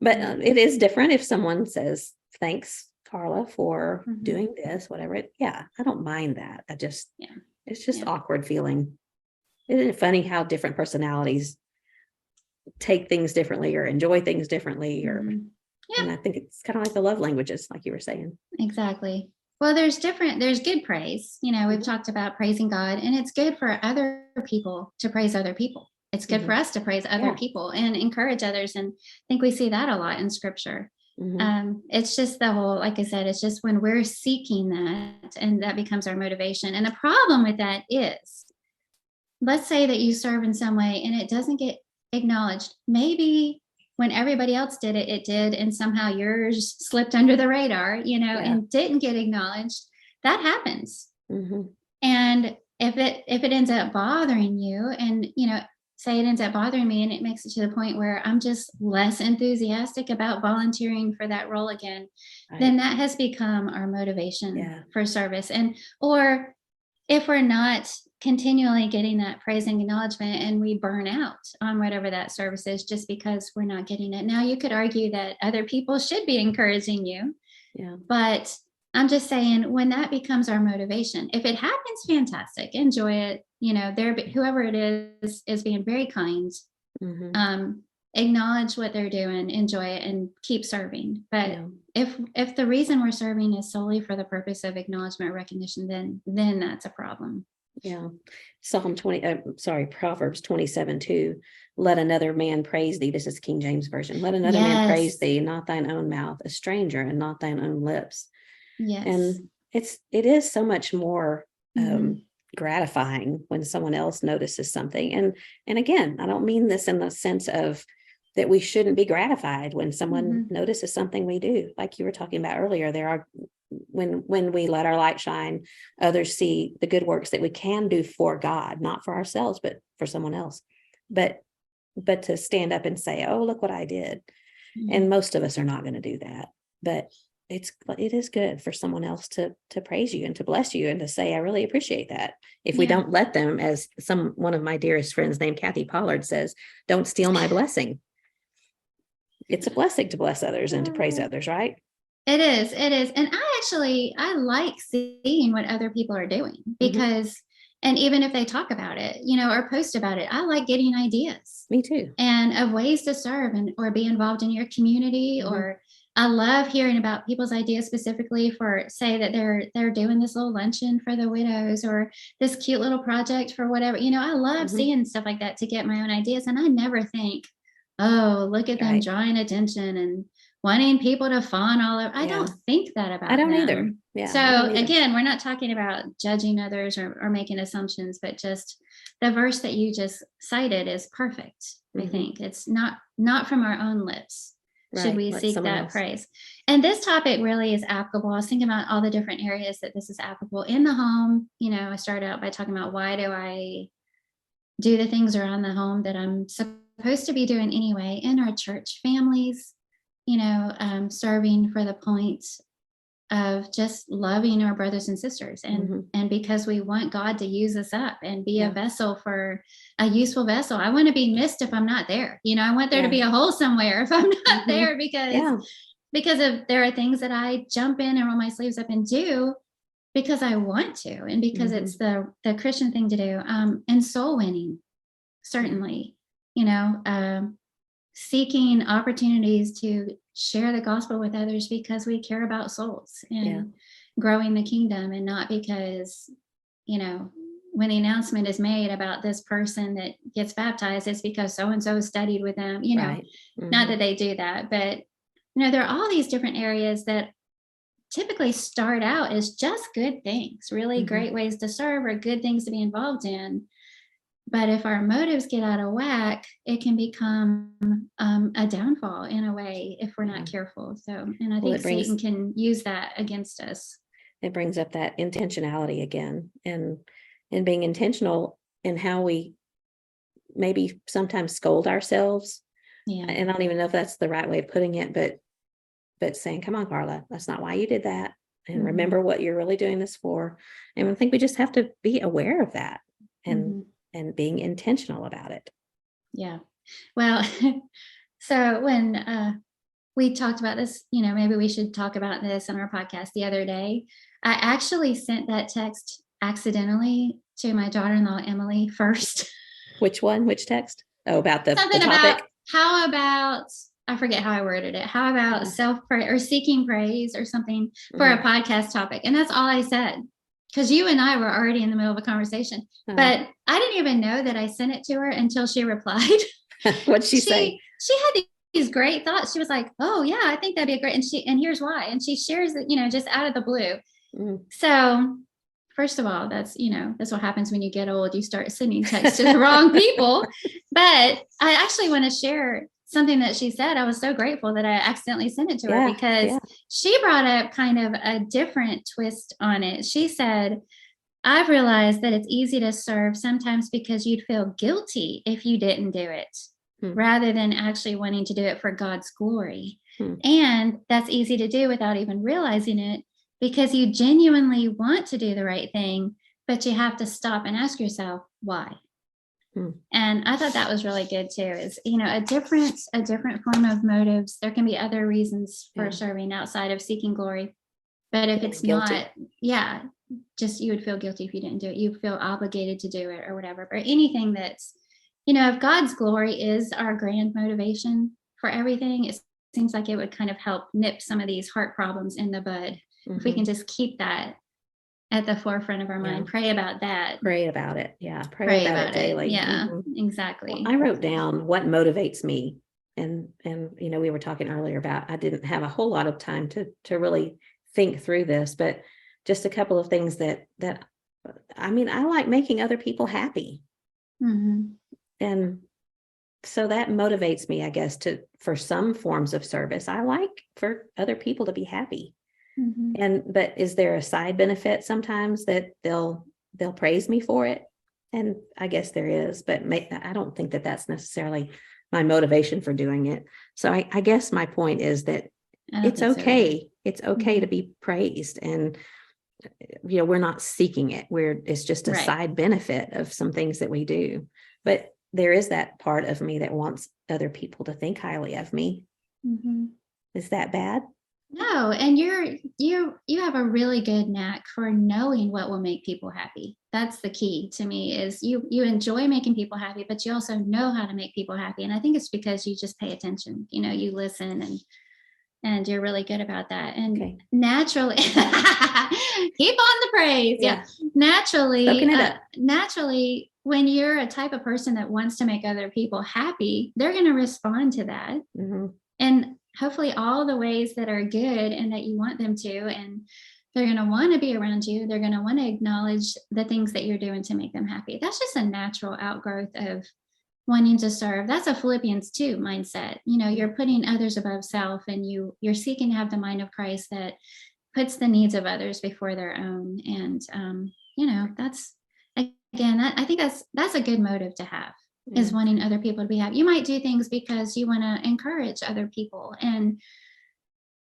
But it is different if someone says, thanks, Carla, for doing this, whatever. I don't mind that. It's just awkward feeling. Isn't it funny how different personalities take things differently or enjoy things differently? And I think it's kind of like the love languages, like you were saying. Exactly. Well, there's good praise. We've talked about praising God, and it's good for other people to praise other people. It's good for us to praise other people and encourage others. And I think we see that a lot in scripture. It's just the whole, like I said, it's just when we're seeking that and that becomes our motivation. And the problem with that is, let's say that you serve in some way and it doesn't get acknowledged. Maybe when everybody else did it, it did. And somehow yours slipped under the radar, and didn't get acknowledged. That happens. And if it ends up bothering you and, say it ends up bothering me and it makes it to the point where I'm just less enthusiastic about volunteering for that role again, then that has become our motivation for service. Or if we're not continually getting that praise and acknowledgement and we burn out on whatever that service is just because we're not getting it. Now you could argue that other people should be encouraging you, but I'm just saying when that becomes our motivation, if it happens, fantastic, enjoy it. Whoever it is being very kind. Acknowledge what they're doing, enjoy it, and keep serving. But if the reason we're serving is solely for the purpose of acknowledgement or recognition, then that's a problem. Proverbs 27:2. Let another man praise thee. This is King James Version. Let another man praise thee, not thine own mouth, a stranger, and not thine own lips. Yes. And it is so much more gratifying when someone else notices something. And again, I don't mean this in the sense of that we shouldn't be gratified when someone notices something we do. Like you were talking about earlier, there are when we let our light shine, others see the good works that we can do for God, not for ourselves, but for someone else. But to stand up and say, oh, look what I did. And most of us are not going to do that. But it is good for someone else to praise you and to bless you and to say, I really appreciate that. If we don't let them, as one of my dearest friends named Kathy Pollard says, don't steal my blessing. It's a blessing to bless others and to praise others, right? It is. And I like seeing what other people are doing because, and even if they talk about it, or post about it, I like getting ideas. Me too. And of ways to serve or be involved in your community. Or I love hearing about people's ideas specifically for, say that they're doing this little luncheon for the widows or this cute little project for whatever, I love seeing stuff like that to get my own ideas. And I never think, oh, look at them drawing attention and wanting people to fawn all over. I don't think that about I don't them. either. Yeah. So again, we're not talking about judging others or making assumptions, but just the verse that you just cited is perfect. I think it's not from our own lips. Should we seek that praise? And this topic really is applicable. I was thinking about all the different areas that this is applicable in the home. I started out by talking about why do I do the things around the home that I'm supposed to be doing anyway, in our church families, serving for the point of just loving our brothers and sisters and because we want God to use us up and be a vessel, for a useful vessel. I want to be missed if I'm not there. I want there to be a hole somewhere if I'm not there because of there are things that I jump in and roll my sleeves up and do because I want to and because it's the Christian thing to do. And soul winning, certainly, seeking opportunities to share the gospel with others because we care about souls and growing the kingdom, and not because, when the announcement is made about this person that gets baptized, it's because so-and-so studied with them, not that they do that, but, there are all these different areas that typically start out as just good things, really great ways to serve or good things to be involved in. But if our motives get out of whack, it can become a downfall in a way if we're not careful. So, and I think Satan can use that against us. It brings up that intentionality again, and being intentional in how we maybe sometimes scold ourselves. Yeah. And I don't even know if that's the right way of putting it, but saying, come on, Carla, that's not why you did that. And remember what you're really doing this for. And I think we just have to be aware of that and being intentional about it. Yeah. Well, so when we talked about this, maybe we should talk about this on our podcast the other day. I actually sent that text accidentally to my daughter-in-law, Emily, first. Which one? Which text? Oh, about the topic? About, how about, I forget how I worded it. How about self-praise or seeking praise or something for a podcast topic? And that's all I said. Because you and I were already in the middle of a conversation, but I didn't even know that I sent it to her until she replied. What'd she say? She had these great thoughts. She was like, "Oh yeah, I think that'd be a great." And here's why. And she shares it, just out of the blue. So, first of all, that's what happens when you get old. You start sending texts to the wrong people. But I actually want to share something that she said. I was so grateful that I accidentally sent it to her because she brought up kind of a different twist on it. She said, I've realized that it's easy to serve sometimes because you'd feel guilty if you didn't do it rather than actually wanting to do it for God's glory. And that's easy to do without even realizing it because you genuinely want to do the right thing, but you have to stop and ask yourself, why? And I thought that was really good too, is, a different form of motives. There can be other reasons for serving outside of seeking glory. But if it's guilty. Not, just you would feel guilty if you didn't do it. You feel obligated to do it or whatever. But anything that's, if God's glory is our grand motivation for everything, it seems like it would kind of help nip some of these heart problems in the bud. If we can just keep that at the forefront of our mind, pray about that. Pray about it. Yeah. Pray about it daily. Yeah, exactly. Well, I wrote down what motivates me. And, we were talking earlier about, I didn't have a whole lot of time to really think through this, but just a couple of things that I like making other people happy. And so that motivates me, I guess, for some forms of service. I like for other people to be happy. But is there a side benefit sometimes that they'll praise me for it? And I guess there is, but I don't think that that's necessarily my motivation for doing it. So I guess my point is that it's okay It's okay to be praised. And, we're not seeking it. It's just a Right. side benefit of some things that we do. But there is that part of me that wants other people to think highly of me. Mm-hmm. Is that bad? No, and you have a really good knack for knowing what will make people happy. That's the key to me, is you enjoy making people happy, but you also know how to make people happy. And I think it's because you just pay attention. You listen, and you're really good about that. And Okay. naturally, keep on the praise. Yeah. Soaking it up. Naturally, when you're a type of person that wants to make other people happy, they're going to respond to that. Mm-hmm. And hopefully all the ways that are good and that you want them to, and they're going to want to be around you. They're going to want to acknowledge the things that you're doing to make them happy. That's just a natural outgrowth of wanting to serve. That's a Philippians 2 mindset. You're putting others above self, and you're seeking to have the mind of Christ that puts the needs of others before their own. And that's, again, I think that's a good motive to have. Is wanting other people to be happy. You might do things because you want to encourage other people and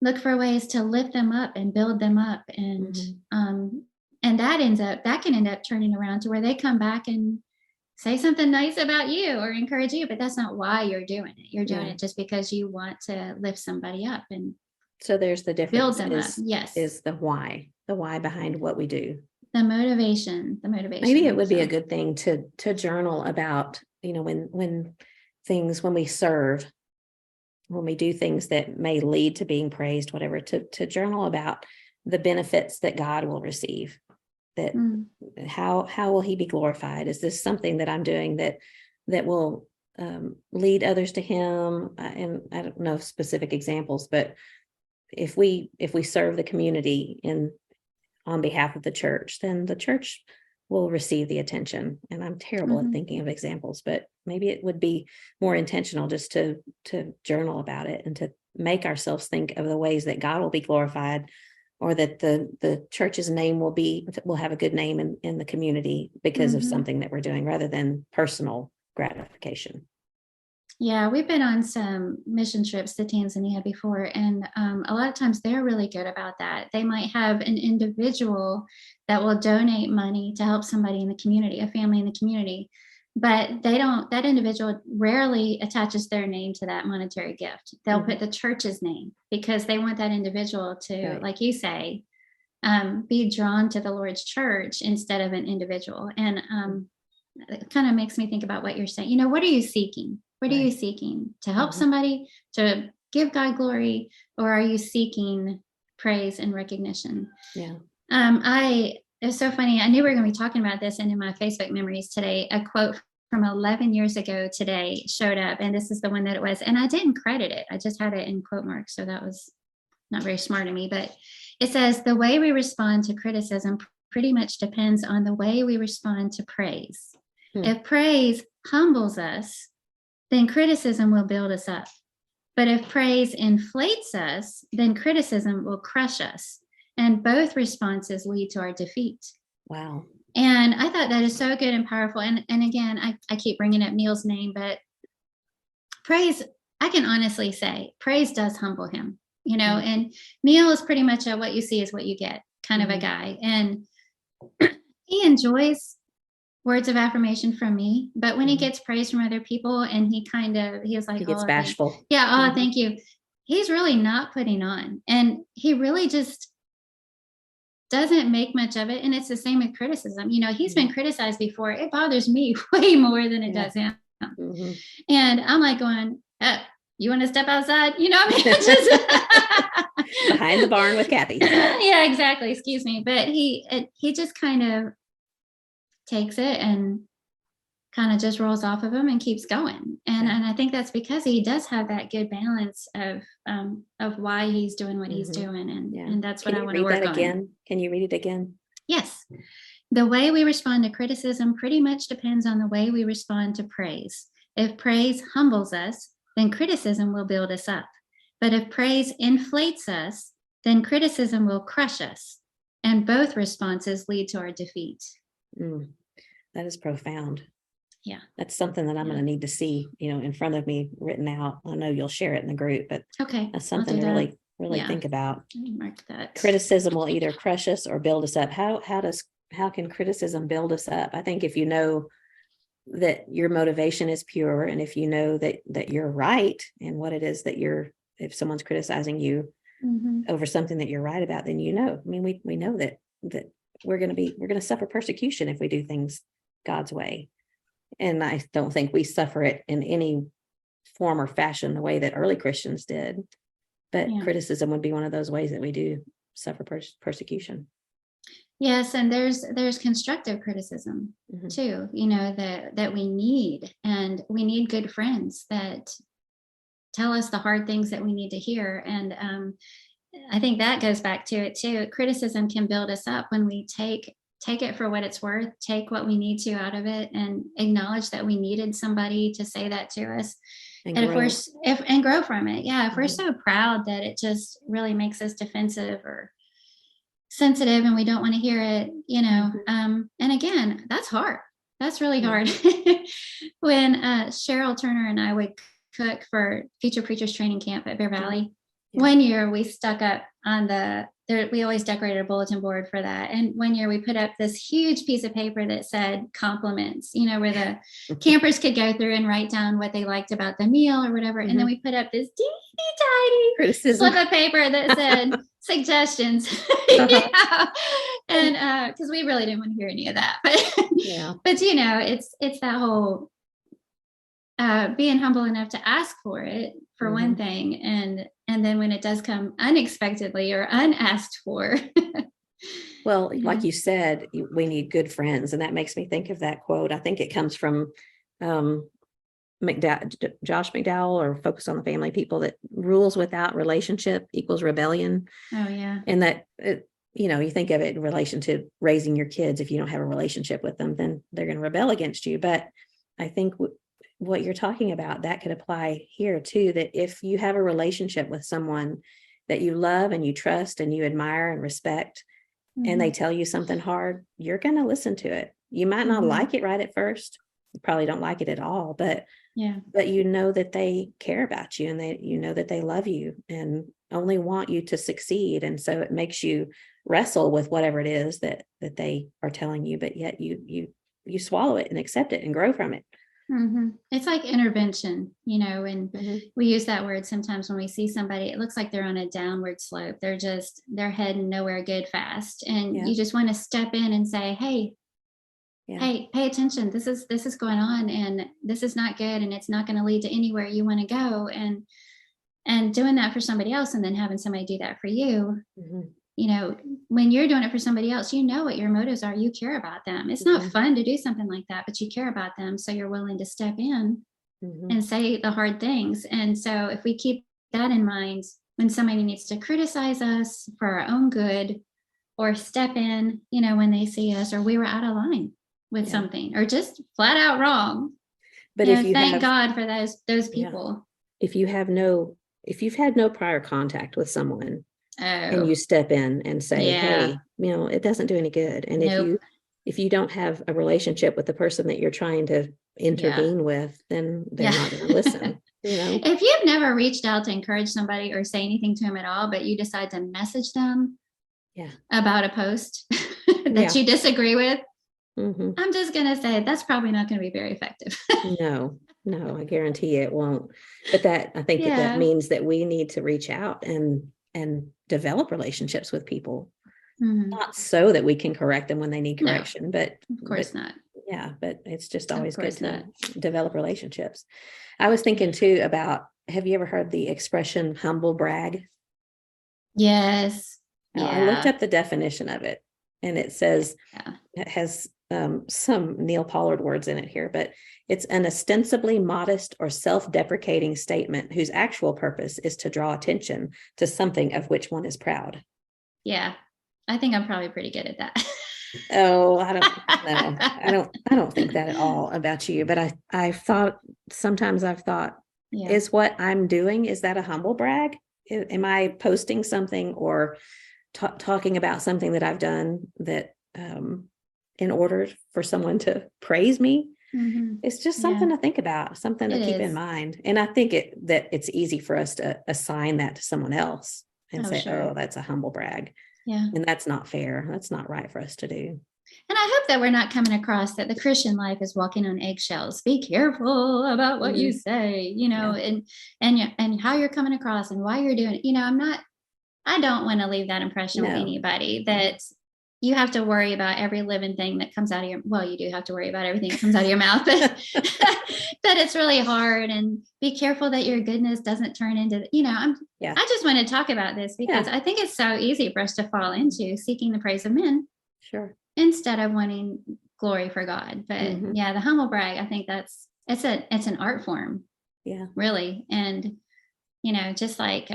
look for ways to lift them up and build them up. And and that can end up turning around to where they come back and say something nice about you or encourage you, but that's not why you're doing it. You're doing it just because you want to lift somebody up. And so there's the difference. Build them up. Yes. Is the why behind what we do. The motivation. Maybe it would be a good thing to journal about, when we serve, when we do things that may lead to being praised, whatever, to journal about the benefits that God will receive. That how will he be glorified? Is this something that I'm doing that will lead others to him? And I don't know specific examples, but if we serve the community on behalf of the church, then the church will receive the attention. And I'm terrible at thinking of examples, but maybe it would be more intentional just to journal about it and to make ourselves think of the ways that God will be glorified, or that the church's name will have a good name in the community because of something that we're doing, rather than personal gratification. Yeah, we've been on some mission trips to Tanzania before, and a lot of times they're really good about that. They might have an individual that will donate money to help somebody in the community, a family in the community, but that individual rarely attaches their name to that monetary gift. They'll put the church's name, because they want that individual to, like you say, be drawn to the Lord's church instead of an individual. And it kind of makes me think about what you're saying. What are you seeking? What are you seeking? To help somebody, to give God glory, or are you seeking praise and recognition? Yeah. It was so funny. I knew we were going to be talking about this, and in my Facebook memories today, a quote from 11 years ago today showed up, and this is the one that it was. And I didn't credit it. I just had it in quote marks. So that was not very smart of me, but it says, the way we respond to criticism pretty much depends on the way we respond to praise. If praise humbles us, then criticism will build us up. But if praise inflates us, then criticism will crush us. And both responses lead to our defeat. Wow. And I thought that is so good and powerful. And again, I keep bringing up Neil's name, but praise, I can honestly say, praise does humble him, and Neil is pretty much what you see is what you get kind of a guy. And he enjoys words of affirmation from me, but when he gets praise from other people, and he's like, he gets bashful. Thank you. He's really not putting on, and he really just doesn't make much of it. And it's the same with criticism. He's been criticized before. It bothers me way more than it does him. And I'm like going, you want to step outside? Just behind the barn with Kathy. Yeah, exactly. Excuse me. But he just kind of takes it and kind of just rolls off of him and keeps going. And I think that's because he does have that good balance of why he's doing what he's doing. And that's what I want to work on. Again? Can you read it again? Yes. The way we respond to criticism pretty much depends on the way we respond to praise. If praise humbles us, then criticism will build us up. But if praise inflates us, then criticism will crush us. And both responses lead to our defeat. That is profound. Yeah. That's something that I'm going to need to see, in front of me written out. I know you'll share it in the group, but okay, that's something to really really think about. Mark that. Criticism will either crush us or build us up. How can criticism build us up? I think if you know that your motivation is pure, and if you know that you're right in what it is that if someone's criticizing you over something that you're right about, then I mean, we know that we're going to suffer persecution if we do things God's way. And I don't think we suffer it in any form or fashion the way that early Christians did. But criticism would be one of those ways that we do suffer persecution. Yes, and there's constructive criticism too, that we need, and we need good friends that tell us the hard things that we need to hear. And I think that goes back to it too. Criticism can build us up when we take it for what it's worth, take what we need to out of it, and acknowledge that we needed somebody to say that to us. And and grow from it. Yeah. If we're so proud that it just really makes us defensive or sensitive and we don't want to hear it, and again, that's hard. That's really hard. When Cheryl Turner and I would cook for Future Preachers Training Camp at Bear Valley, one year we stuck up on we always decorated a bulletin board for that. And one year we put up this huge piece of paper that said compliments, where the campers could go through and write down what they liked about the meal or whatever. And then we put up this teeny tiny slip of paper that said suggestions. And because we really didn't want to hear any of that. But it's that whole being humble enough to ask for it, for one thing, and then when it does come unexpectedly or unasked for. Well, like you said, we need good friends, and that makes me think of that quote. I think it comes from Josh McDowell, or Focus on the Family People, that rules without relationship equals rebellion. Oh yeah. And that you think of it in relation to raising your kids. If you don't have a relationship with them, then they're going to rebel against you. But I think what you're talking about, that could apply here too, that if you have a relationship with someone that you love and you trust and you admire and respect, and they tell you something hard, you're going to listen to it. You might not like it right at first. You probably don't like it at all, but you know that they care about you, and that they love you and only want you to succeed. And so it makes you wrestle with whatever it is that they are telling you, but yet you swallow it and accept it and grow from it. It's like intervention, and we use that word sometimes when we see somebody, it looks like they're on a downward slope. They're heading nowhere good fast. And you just want to step in and say, hey, pay attention. This is going on, and this is not good, and it's not going to lead to anywhere you want to go. And doing that for somebody else, and then having somebody do that for you. When you're doing it for somebody else, what your motives are. You care about them. It's not fun to do something like that, but you care about them. So you're willing to step in and say the hard things. And so if we keep that in mind, when somebody needs to criticize us for our own good, or step in, when they see us, or we were out of line with something, or just flat out wrong. But thank God for those people. If you've had no prior contact with someone, and you step in and say, hey, it doesn't do any good. And if you don't have a relationship with the person that you're trying to intervene with, then they're not going to listen. If you've never reached out to encourage somebody or say anything to them at all, but you decide to message them about a post that you disagree with, I'm just going to say that's probably not going to be very effective. No, I guarantee it won't. But I think that means that we need to reach out and develop relationships with people, not so that we can correct them when they need correction, but of course not. Yeah, but it's just always good to develop relationships. I was thinking too about, have you ever heard the expression humble brag? Yes. I looked up the definition of it, and it says it has some Neil Pollard words in it here, but it's an ostensibly modest or self-deprecating statement whose actual purpose is to draw attention to something of which one is proud. Yeah, I think I'm probably pretty good at that. Oh, I don't think that at all about you, but I've thought, is what I'm doing, is that a humble brag? Am I posting something or talking about something that I've done that in order for someone to praise me? It's just something to think about, something to keep in mind. And I think that it's easy for us to assign that to someone else. and say, oh, that's a humble brag. Yeah. And that's not fair. That's not right for us to do. And I hope that we're not coming across that the Christian life is walking on eggshells. Be careful about what you say, and how you're coming across and why you're doing it. I don't want to leave that impression with anybody that you have to worry about every living thing that comes out of you do have to worry about everything that comes out of your mouth, but that it's really hard, and be careful that your goodness doesn't turn into, I just want to talk about this because I think it's so easy for us to fall into seeking the praise of men. Sure. Instead of wanting glory for God. But the humble brag, I think it's an art form. Yeah. Really. And, just like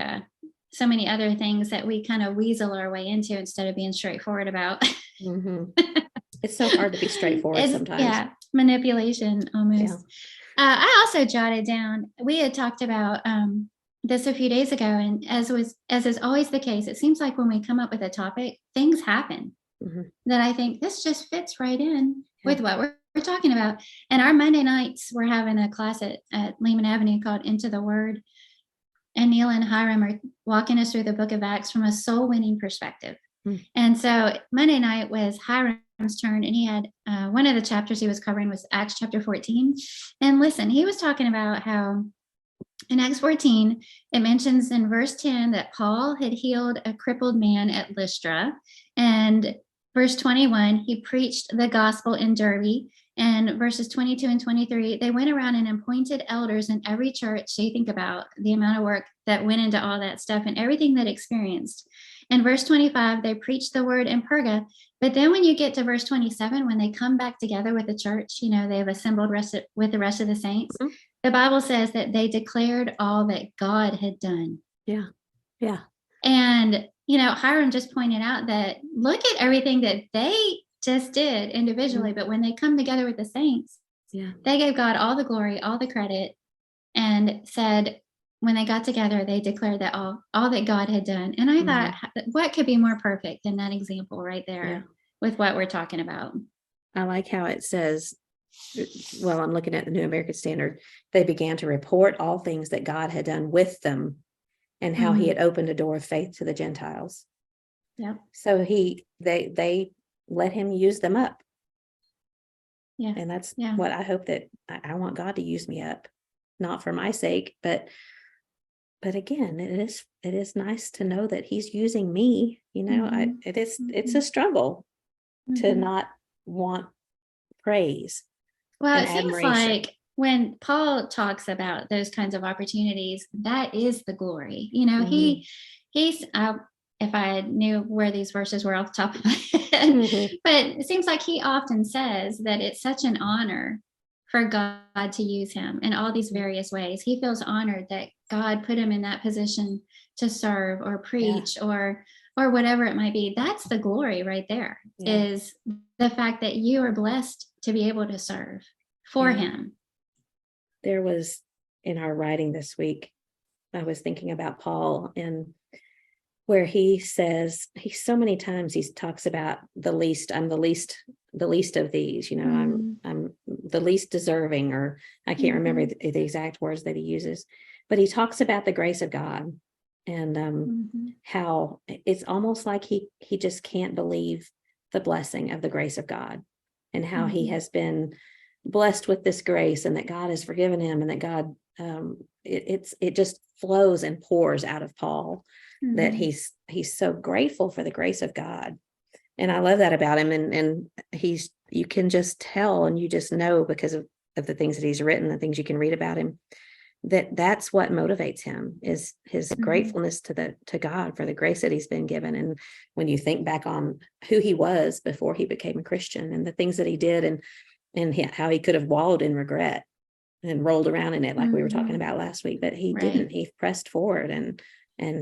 so many other things that we kind of weasel our way into instead of being straightforward about. It's so hard to be straightforward sometimes. Yeah. Manipulation almost. Yeah. I also jotted down, we had talked about this a few days ago, and as is always the case, it seems like when we come up with a topic, things happen. That I think this just fits right in with what we're talking about. And our Monday nights, we're having a class at Lehman Avenue called Into the Word. And Neil and Hiram are walking us through the book of Acts from a soul winning perspective. And so Monday night was Hiram's turn, and he had one of the chapters he was covering was Acts chapter 14. And listen, he was talking about how in Acts 14, it mentions in verse 10 that Paul had healed a crippled man at Lystra. And verse 21, he preached the gospel in Derbe. And verses 22 and 23, they went around and appointed elders in every church. So you think about the amount of work that went into all that stuff and everything that experienced. In verse 25, they preached the word in Perga. But then when you get to verse 27, when they come back together with the church, they have assembled with the rest of the saints. The Bible says that they declared all that God had done. Yeah. Yeah. And, Hiram just pointed out that look at everything that they just did individually, but when they come together with the saints, they gave God all the glory, all the credit, and said when they got together, they declared that all that God had done. And I thought, what could be more perfect than that example right there with what we're talking about? I like how it says, well, I'm looking at the New American Standard, they began to report all things that God had done with them and how he had opened a door of faith to the Gentiles. Yeah. So they let him use them up. Yeah. And that's what I hope that I want God to use me up, not for my sake, but again, it is nice to know that he's using me, it's a struggle to not want praise. Well, it seems like when Paul talks about those kinds of opportunities, that is the glory. He's if I knew where these verses were off the top of my head, but it seems like he often says that it's such an honor for God to use him in all these various ways. He feels honored that God put him in that position to serve or preach or whatever it might be. That's the glory right there, is the fact that you are blessed to be able to serve for him. There was, in our writing this week, I was thinking about Paul, and where he says, so many times he talks about the least. I'm the least of these, I'm the least deserving, or I can't remember the exact words that he uses, but he talks about the grace of God and how it's almost like he just can't believe the blessing of the grace of God, and how he has been blessed with this grace, and that God has forgiven him, and that God, it just flows and pours out of Paul, that he's so grateful for the grace of God. And I love that about him. And you can just tell, and you just know because of the things that he's written, the things you can read about him, that's what motivates him, is his gratefulness to God for the grace that he's been given. And when you think back on who he was before he became a Christian, and the things that he did, and how he could have wallowed in regret and rolled around in it, like we were talking about last week, but he didn't. He pressed forward, and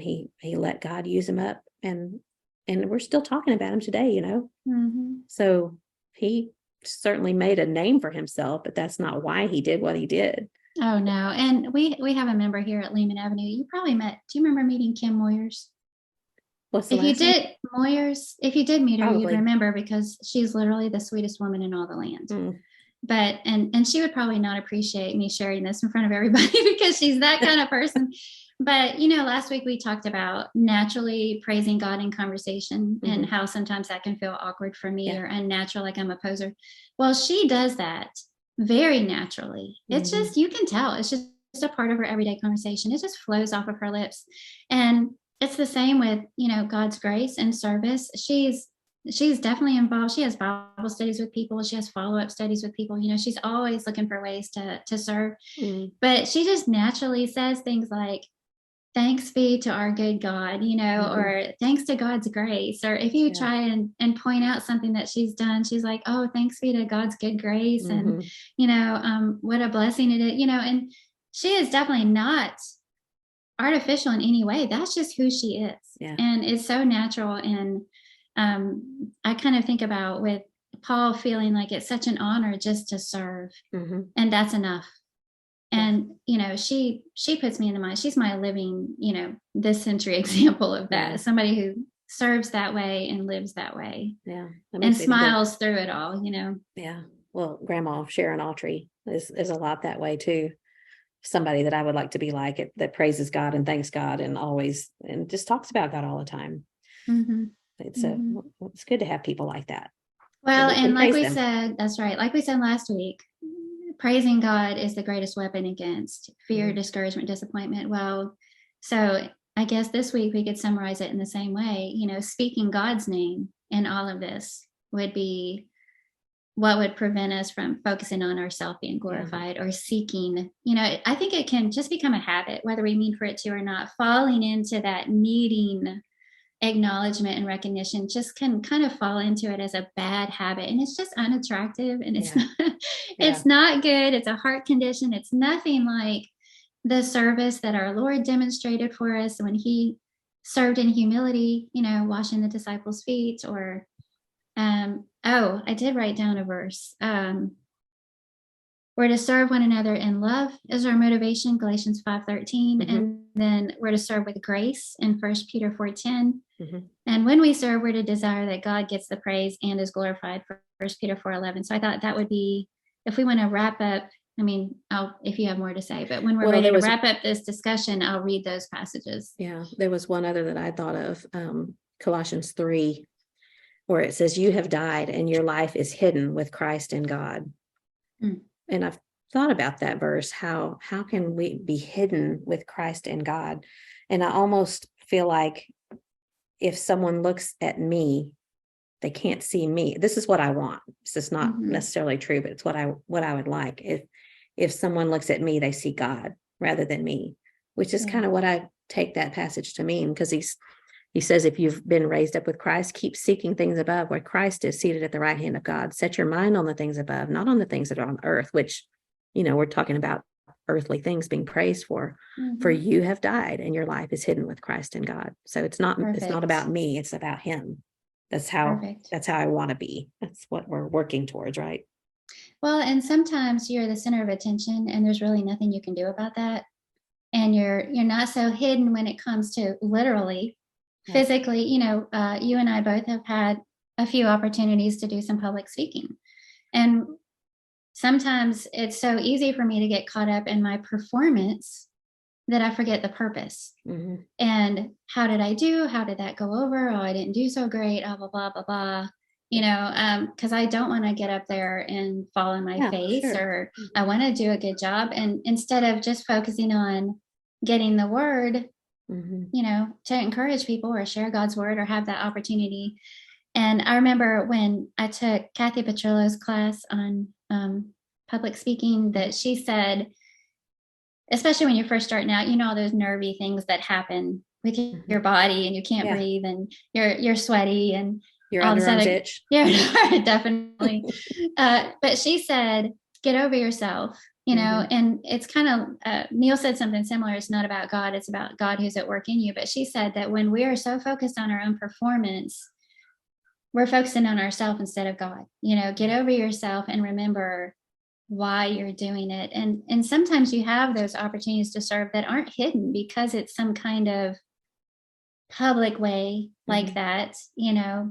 he let God use him up, and we're still talking about him today, So he certainly made a name for himself, but that's not why he did what he did. Oh no. And we have a member here at Lehman Avenue. You probably do you remember meeting Kim Moyers? If you did meet her, Probably. You'd remember, because she's literally the sweetest woman in all the land. But and she would probably not appreciate me sharing this in front of everybody because she's that kind of person. But, last week we talked about naturally praising God in conversation and how sometimes that can feel awkward for me or unnatural, like I'm a poser. Well, she does that very naturally. It's just, you can tell, it's just a part of her everyday conversation. It just flows off of her lips. And it's the same with, God's grace and service. She's definitely involved. She has Bible studies with people. She has follow-up studies with people. She's always looking for ways to serve. But she just naturally says things like, thanks be to our good God, or thanks to God's grace. Or if you try and point out something that she's done, she's like, oh, thanks be to God's good grace. And, what a blessing it is, and she is definitely not artificial in any way. That's just who she is. Yeah. And it's so natural. And I kind of think about with Paul feeling like it's such an honor just to serve. And that's enough. And, she puts me in the mind. She's my living, this century example of that. Somebody who serves that way and lives that way. Yeah. And smiles through it all, Yeah. Well, Grandma Sharon Autry is a lot that way too. Somebody that I would like to be like, that praises God and thanks God and always, and just talks about God all the time. It's good to have people like that. Well, and like we said, that's right. Like we said last week, praising God is the greatest weapon against fear, discouragement, disappointment. Well, so I guess this week we could summarize it in the same way. Speaking God's name in all of this would be what would prevent us from focusing on ourselves being glorified or seeking. I think it can just become a habit, whether we mean for it to or not. Falling into that needing acknowledgement and recognition just can kind of fall into it as a bad habit, and it's just unattractive, and it's not good. It's a heart condition. It's nothing like the service that our Lord demonstrated for us when he served in humility, washing the disciples' feet. Or I did write down a verse. We're to serve one another in love is our motivation, Galatians 5:13. And then we're to serve with grace in 1 Peter 4:10. And when we serve, we're to desire that God gets the praise and is glorified, for 1 Peter 4:11. So I thought that would be, if we want to wrap up, if you have more to say, but when we're ready to wrap up this discussion, I'll read those passages. Yeah, there was one other that I thought of, Colossians 3, where it says, you have died and your life is hidden with Christ in God. And I've thought about that verse. How can we be hidden with Christ in God? And I almost feel like if someone looks at me, they can't see me. This is what I want. This is not necessarily true, but it's what I would like. If someone looks at me, they see God rather than me, which is kind of what I take that passage to mean, because he says, if you've been raised up with Christ, keep seeking things above where Christ is seated at the right hand of God. Set your mind on the things above, not on the things that are on earth, which, we're talking about earthly things being praised for. For you have died and your life is hidden with Christ in God. So it's not about me. It's about him. That's how I want to be. That's what we're working towards, right? Well, and sometimes you're the center of attention and there's really nothing you can do about that. And you're not so hidden when it comes to literally physically, you and I both have had a few opportunities to do some public speaking. And sometimes it's so easy for me to get caught up in my performance that I forget the purpose. And how did I do? How did that go over? Oh, I didn't do so great. Blah, blah, blah, blah. Because I don't want to get up there and fall on my face, or I want to do a good job. And instead of just focusing on getting the word, to encourage people or share God's word or have that opportunity. And I remember when I took Kathy Petrillo's class on public speaking, that she said, especially when you're first starting out, all those nervy things that happen with your body, and you can't breathe, and you're sweaty, and your underarms itch. Yeah, definitely. But she said, get over yourself. And it's kind of, Neil said something similar. It's not about God, it's about God who's at work in you. But she said that when we are so focused on our own performance, we're focusing on ourselves instead of God. Get over yourself and remember why you're doing it. And sometimes you have those opportunities to serve that aren't hidden because it's some kind of public way like that,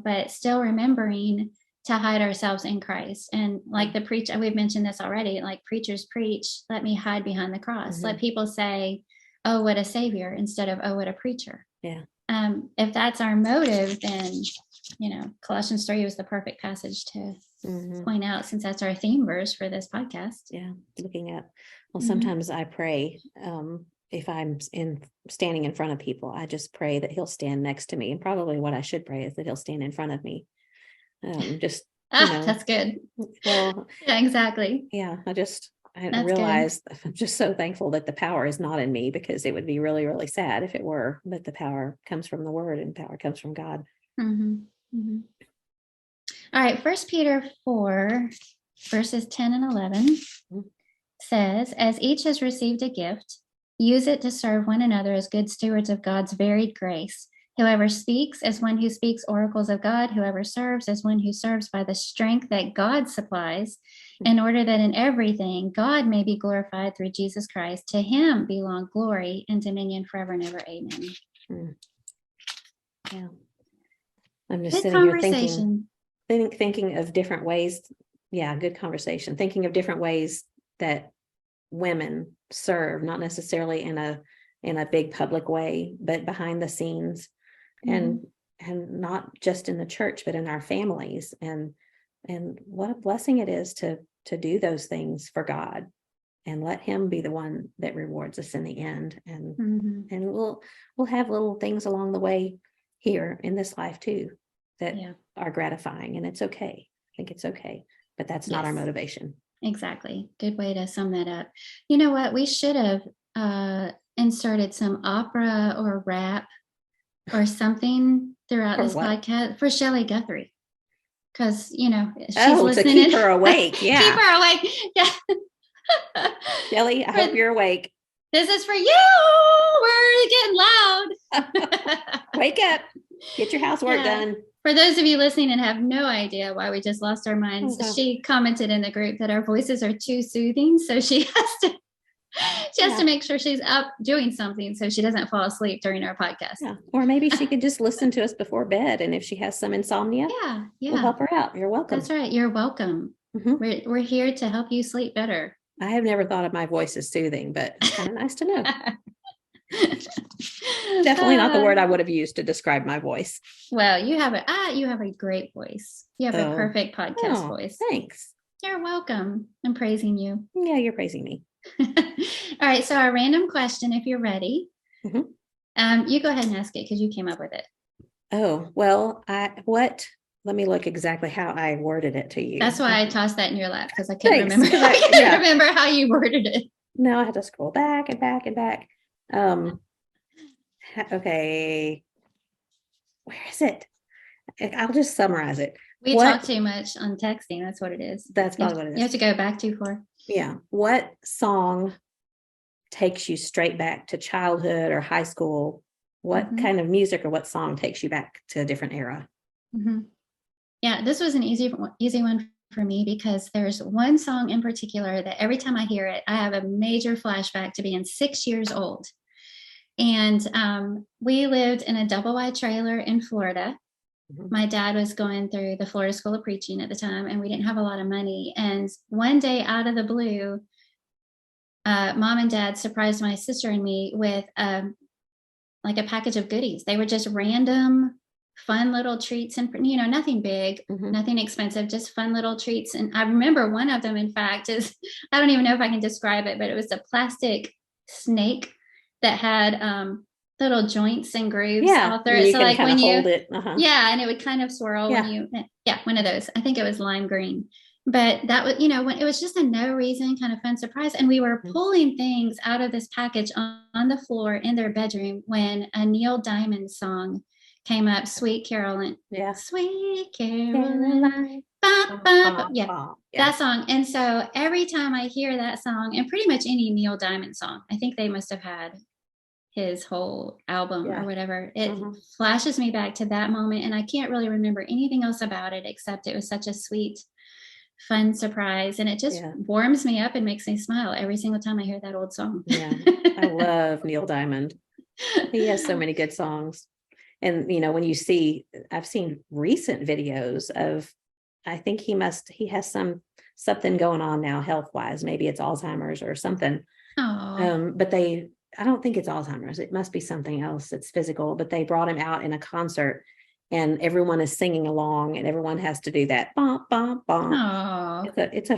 but still remembering to hide ourselves in Christ. And like the preach, we've mentioned this already, like preachers preach, let me hide behind the cross. Let people say, oh, what a savior, instead of, oh, what a preacher. Yeah. If that's our motive, then, Colossians 3 was the perfect passage to point out, since that's our theme verse for this podcast. Yeah. Looking at, well, sometimes I pray, if I'm standing in front of people, I just pray that he'll stand next to me. And probably what I should pray is that he'll stand in front of me. That's good. Well, yeah, exactly. Yeah. I realized I'm just so thankful that the power is not in me, because it would be really, really sad if it were, but the power comes from the word, and power comes from God. All right. 1 Peter 4, verses 10 and 11 says, as each has received a gift, use it to serve one another as good stewards of God's varied grace. Whoever speaks, as one who speaks oracles of God. Whoever serves, as one who serves by the strength that God supplies, in order that in everything God may be glorified through Jesus Christ. To him belong glory and dominion forever and ever. Amen. Yeah. I'm just good sitting here thinking of different ways. Yeah, good conversation. Thinking of different ways that women serve, not necessarily in a big public way, but behind the scenes, and not just in the church, but in our families. And what a blessing it is to do those things for God, and let him be the one that rewards us in the end. And we'll have little things along the way here in this life too that are gratifying, and it's okay. I think it's okay, but that's not our motivation. Exactly. Good way to sum that up. You know what? We should have inserted some opera or rap or something throughout this podcast for Shelley Guthrie. Because, she's listening. To keep her awake. Yeah. Keep her awake. Yeah. Shelley, I hope you're awake. This is for you. We're getting loud. Wake up. Get your housework done. For those of you listening and have no idea why we just lost our minds, she commented in the group that our voices are too soothing. So she has to make sure she's up doing something so she doesn't fall asleep during our podcast. Yeah. Or maybe she could just listen to us before bed. And if she has some insomnia, we'll help her out. You're welcome. That's right. You're welcome. We're here to help you sleep better. I have never thought of my voice as soothing, but it's kind of nice to know. Definitely not the word I would have used to describe my voice. Well, you have a great voice. You have a perfect podcast voice. Thanks. You're welcome. I'm praising you. Yeah, you're praising me. All right. So our random question, if you're ready, you go ahead and ask it because you came up with it. Oh, well, let me look exactly how I worded it to you. That's why I tossed that in your lap, because I couldn't remember. I couldn't remember how you worded it. No, I had to scroll back and back and back. Okay. Where is it? I'll just summarize it. We talk too much on texting. That's what it is. That's probably what it is. You have to go back too far. Yeah. What song takes you straight back to childhood or high school? What kind of music or what song takes you back to a different era? Yeah, this was an easy one for me, because there's one song in particular that every time I hear it, I have a major flashback to being 6 years old. And we lived in a double wide trailer in Florida. My dad was going through the Florida School of Preaching at the time, and we didn't have a lot of money. And one day, out of the blue, mom and dad surprised my sister and me with like a package of goodies. They were just random, fun little treats, and nothing big, nothing expensive, just fun little treats. And I remember one of them, in fact, is, I don't even know if I can describe it, but it was a plastic snake that had little joints and grooves all through it. So like when you hold it, and it would kind of swirl when you, one of those. I think it was lime green. But that was, when it was just a no reason kind of fun surprise. And we were pulling things out of this package on the floor in their bedroom when a Neil Diamond song came up, Sweet Caroline. Yeah. Sweet Caroline. That song. And so every time I hear that song, and pretty much any Neil Diamond song, I think they must have had his whole album or whatever, it flashes me back to that moment. And I can't really remember anything else about it, except it was such a sweet, fun surprise. And it just warms me up and makes me smile every single time I hear that old song. Yeah, I love Neil Diamond. He has so many good songs. And, when I've seen recent videos of, I think he has something going on now health-wise. Maybe it's Alzheimer's or something. But I don't think it's Alzheimer's. It must be something else that's physical, but they brought him out in a concert and everyone is singing along and everyone has to do that. Bump, bump, bump. Oh, It's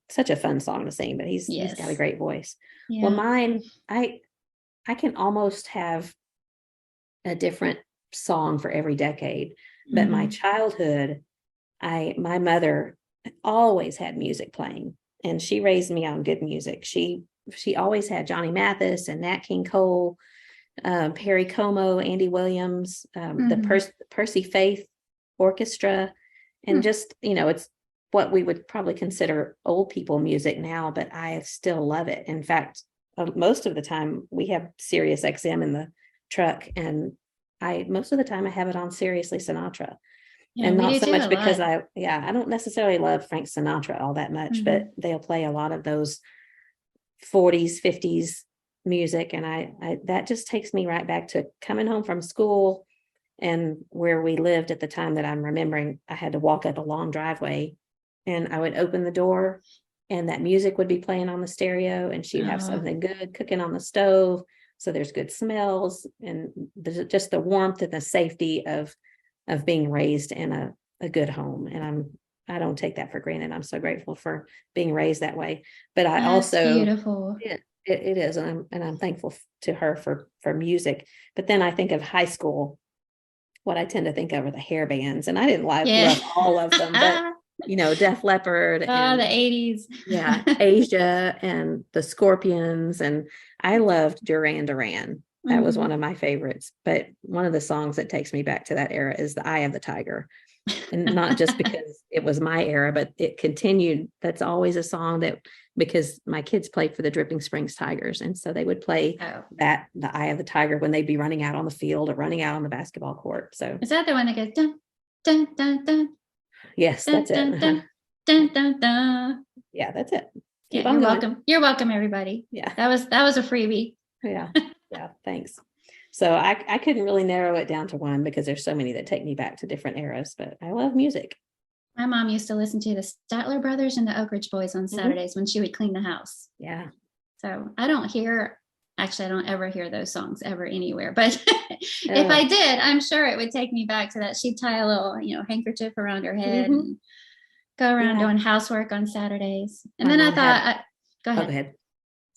such a fun song to sing, but he's got a great voice. yeah. Well, mine, I can almost have a different song for every decade, but my childhood, my mother always had music playing and she raised me on good music. She always had Johnny Mathis and Nat King Cole, Perry Como, Andy Williams, the Percy Faith Orchestra, and just, it's what we would probably consider old people music now, but I still love it. In fact, most of the time we have Sirius XM in the truck, and most of the time I have it on Seriously Sinatra. And not so much because I don't necessarily love Frank Sinatra all that much, but they'll play a lot of those 40s, 50s music. And I that just takes me right back to coming home from school, and where we lived at the time that I'm remembering, I had to walk up a long driveway and I would open the door and that music would be playing on the stereo, and she'd have something good cooking on the stove. So there's good smells and just the warmth and the safety of being raised in a good home. And I don't take that for granted. I'm so grateful for being raised that way. But I also, beautiful. It is. And I'm thankful to her for music. But then I think of high school, what I tend to think of are the hair bands, and I didn't love all of them, but Def Leppard and the 80s. Asia and the Scorpions. And I loved Duran Duran. That was one of my favorites. But one of the songs that takes me back to that era is The Eye of the Tiger. And not just because it was my era, but it continued. That's always a song that, because my kids played for the Dripping Springs Tigers. And so they would play The Eye of the Tiger when they'd be running out on the field or running out on the basketball court. So is that the one that goes dun, dun, dun, dun? Yes, dun, that's dun, it. Dun, dun, dun, dun. Yeah, that's it. You're welcome. You're welcome, everybody. Yeah. That was a freebie. Yeah. Yeah. Thanks. So I couldn't really narrow it down to one because there's so many that take me back to different eras, but I love music. My mom used to listen to the Statler Brothers and the Oak Ridge Boys on Saturdays when she would clean the house. Yeah. So I don't ever hear those songs ever anywhere, but if I did, I'm sure it would take me back to that. She'd tie a little, handkerchief around her head and go around doing housework on Saturdays. And then I thought, go ahead. Go ahead.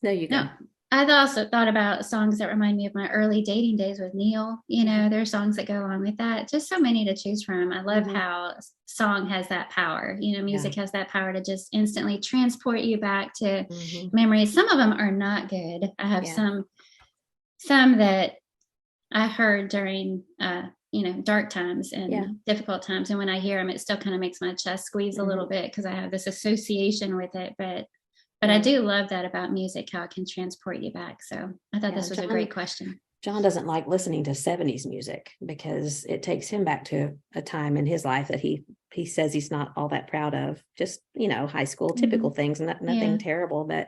No, you go. No, I also thought about songs that remind me of my early dating days with Neil. There's songs that go along with that. Just so many to choose from. I love how song has that power. Music has that power to just instantly transport you back to memories. Some of them are not good. I have some that I heard during dark times and difficult times. And when I hear them, it still kind of makes my chest squeeze a little bit because I have this association with it. But I do love that about music, how it can transport you back. So I thought this was a great question. John doesn't like listening to 70s music because it takes him back to a time in his life that he says he's not all that proud of. Just, high school, typical things, nothing terrible. But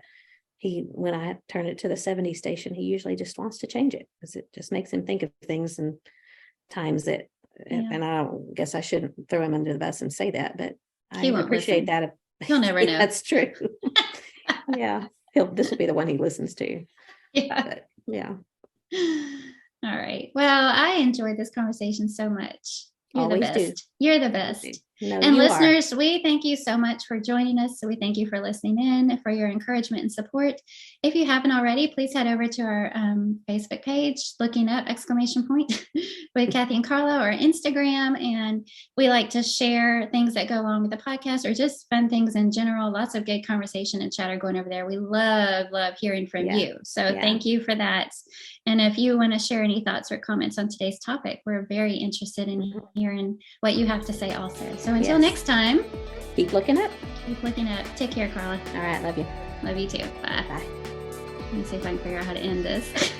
when I turn it to the 70s station, he usually just wants to change it because it just makes him think of things and times that, and I don't guess I shouldn't throw him under the bus and say that, but I appreciate that. He'll never know. That's true. Yeah, this will be the one he listens to. Yeah. But, yeah. All right. Well, I enjoyed this conversation so much. You're Always the best. do. You're the best. No, and listeners, we thank you so much for joining us. So we thank you for listening in, for your encouragement and support. If you haven't already, please head over to our Facebook page, looking up ! with Kathy and Carla, or Instagram. And we like to share things that go along with the podcast or just fun things in general. Lots of good conversation and chatter going over there. We love hearing from you. So thank you for that. And if you want to share any thoughts or comments on today's topic, we're very interested in hearing what you have to say also. So until next time, keep looking up. Keep looking up. Take care, Carla. All right. Love you. Love you too. Bye. Bye. Let me see if I can figure out how to end this.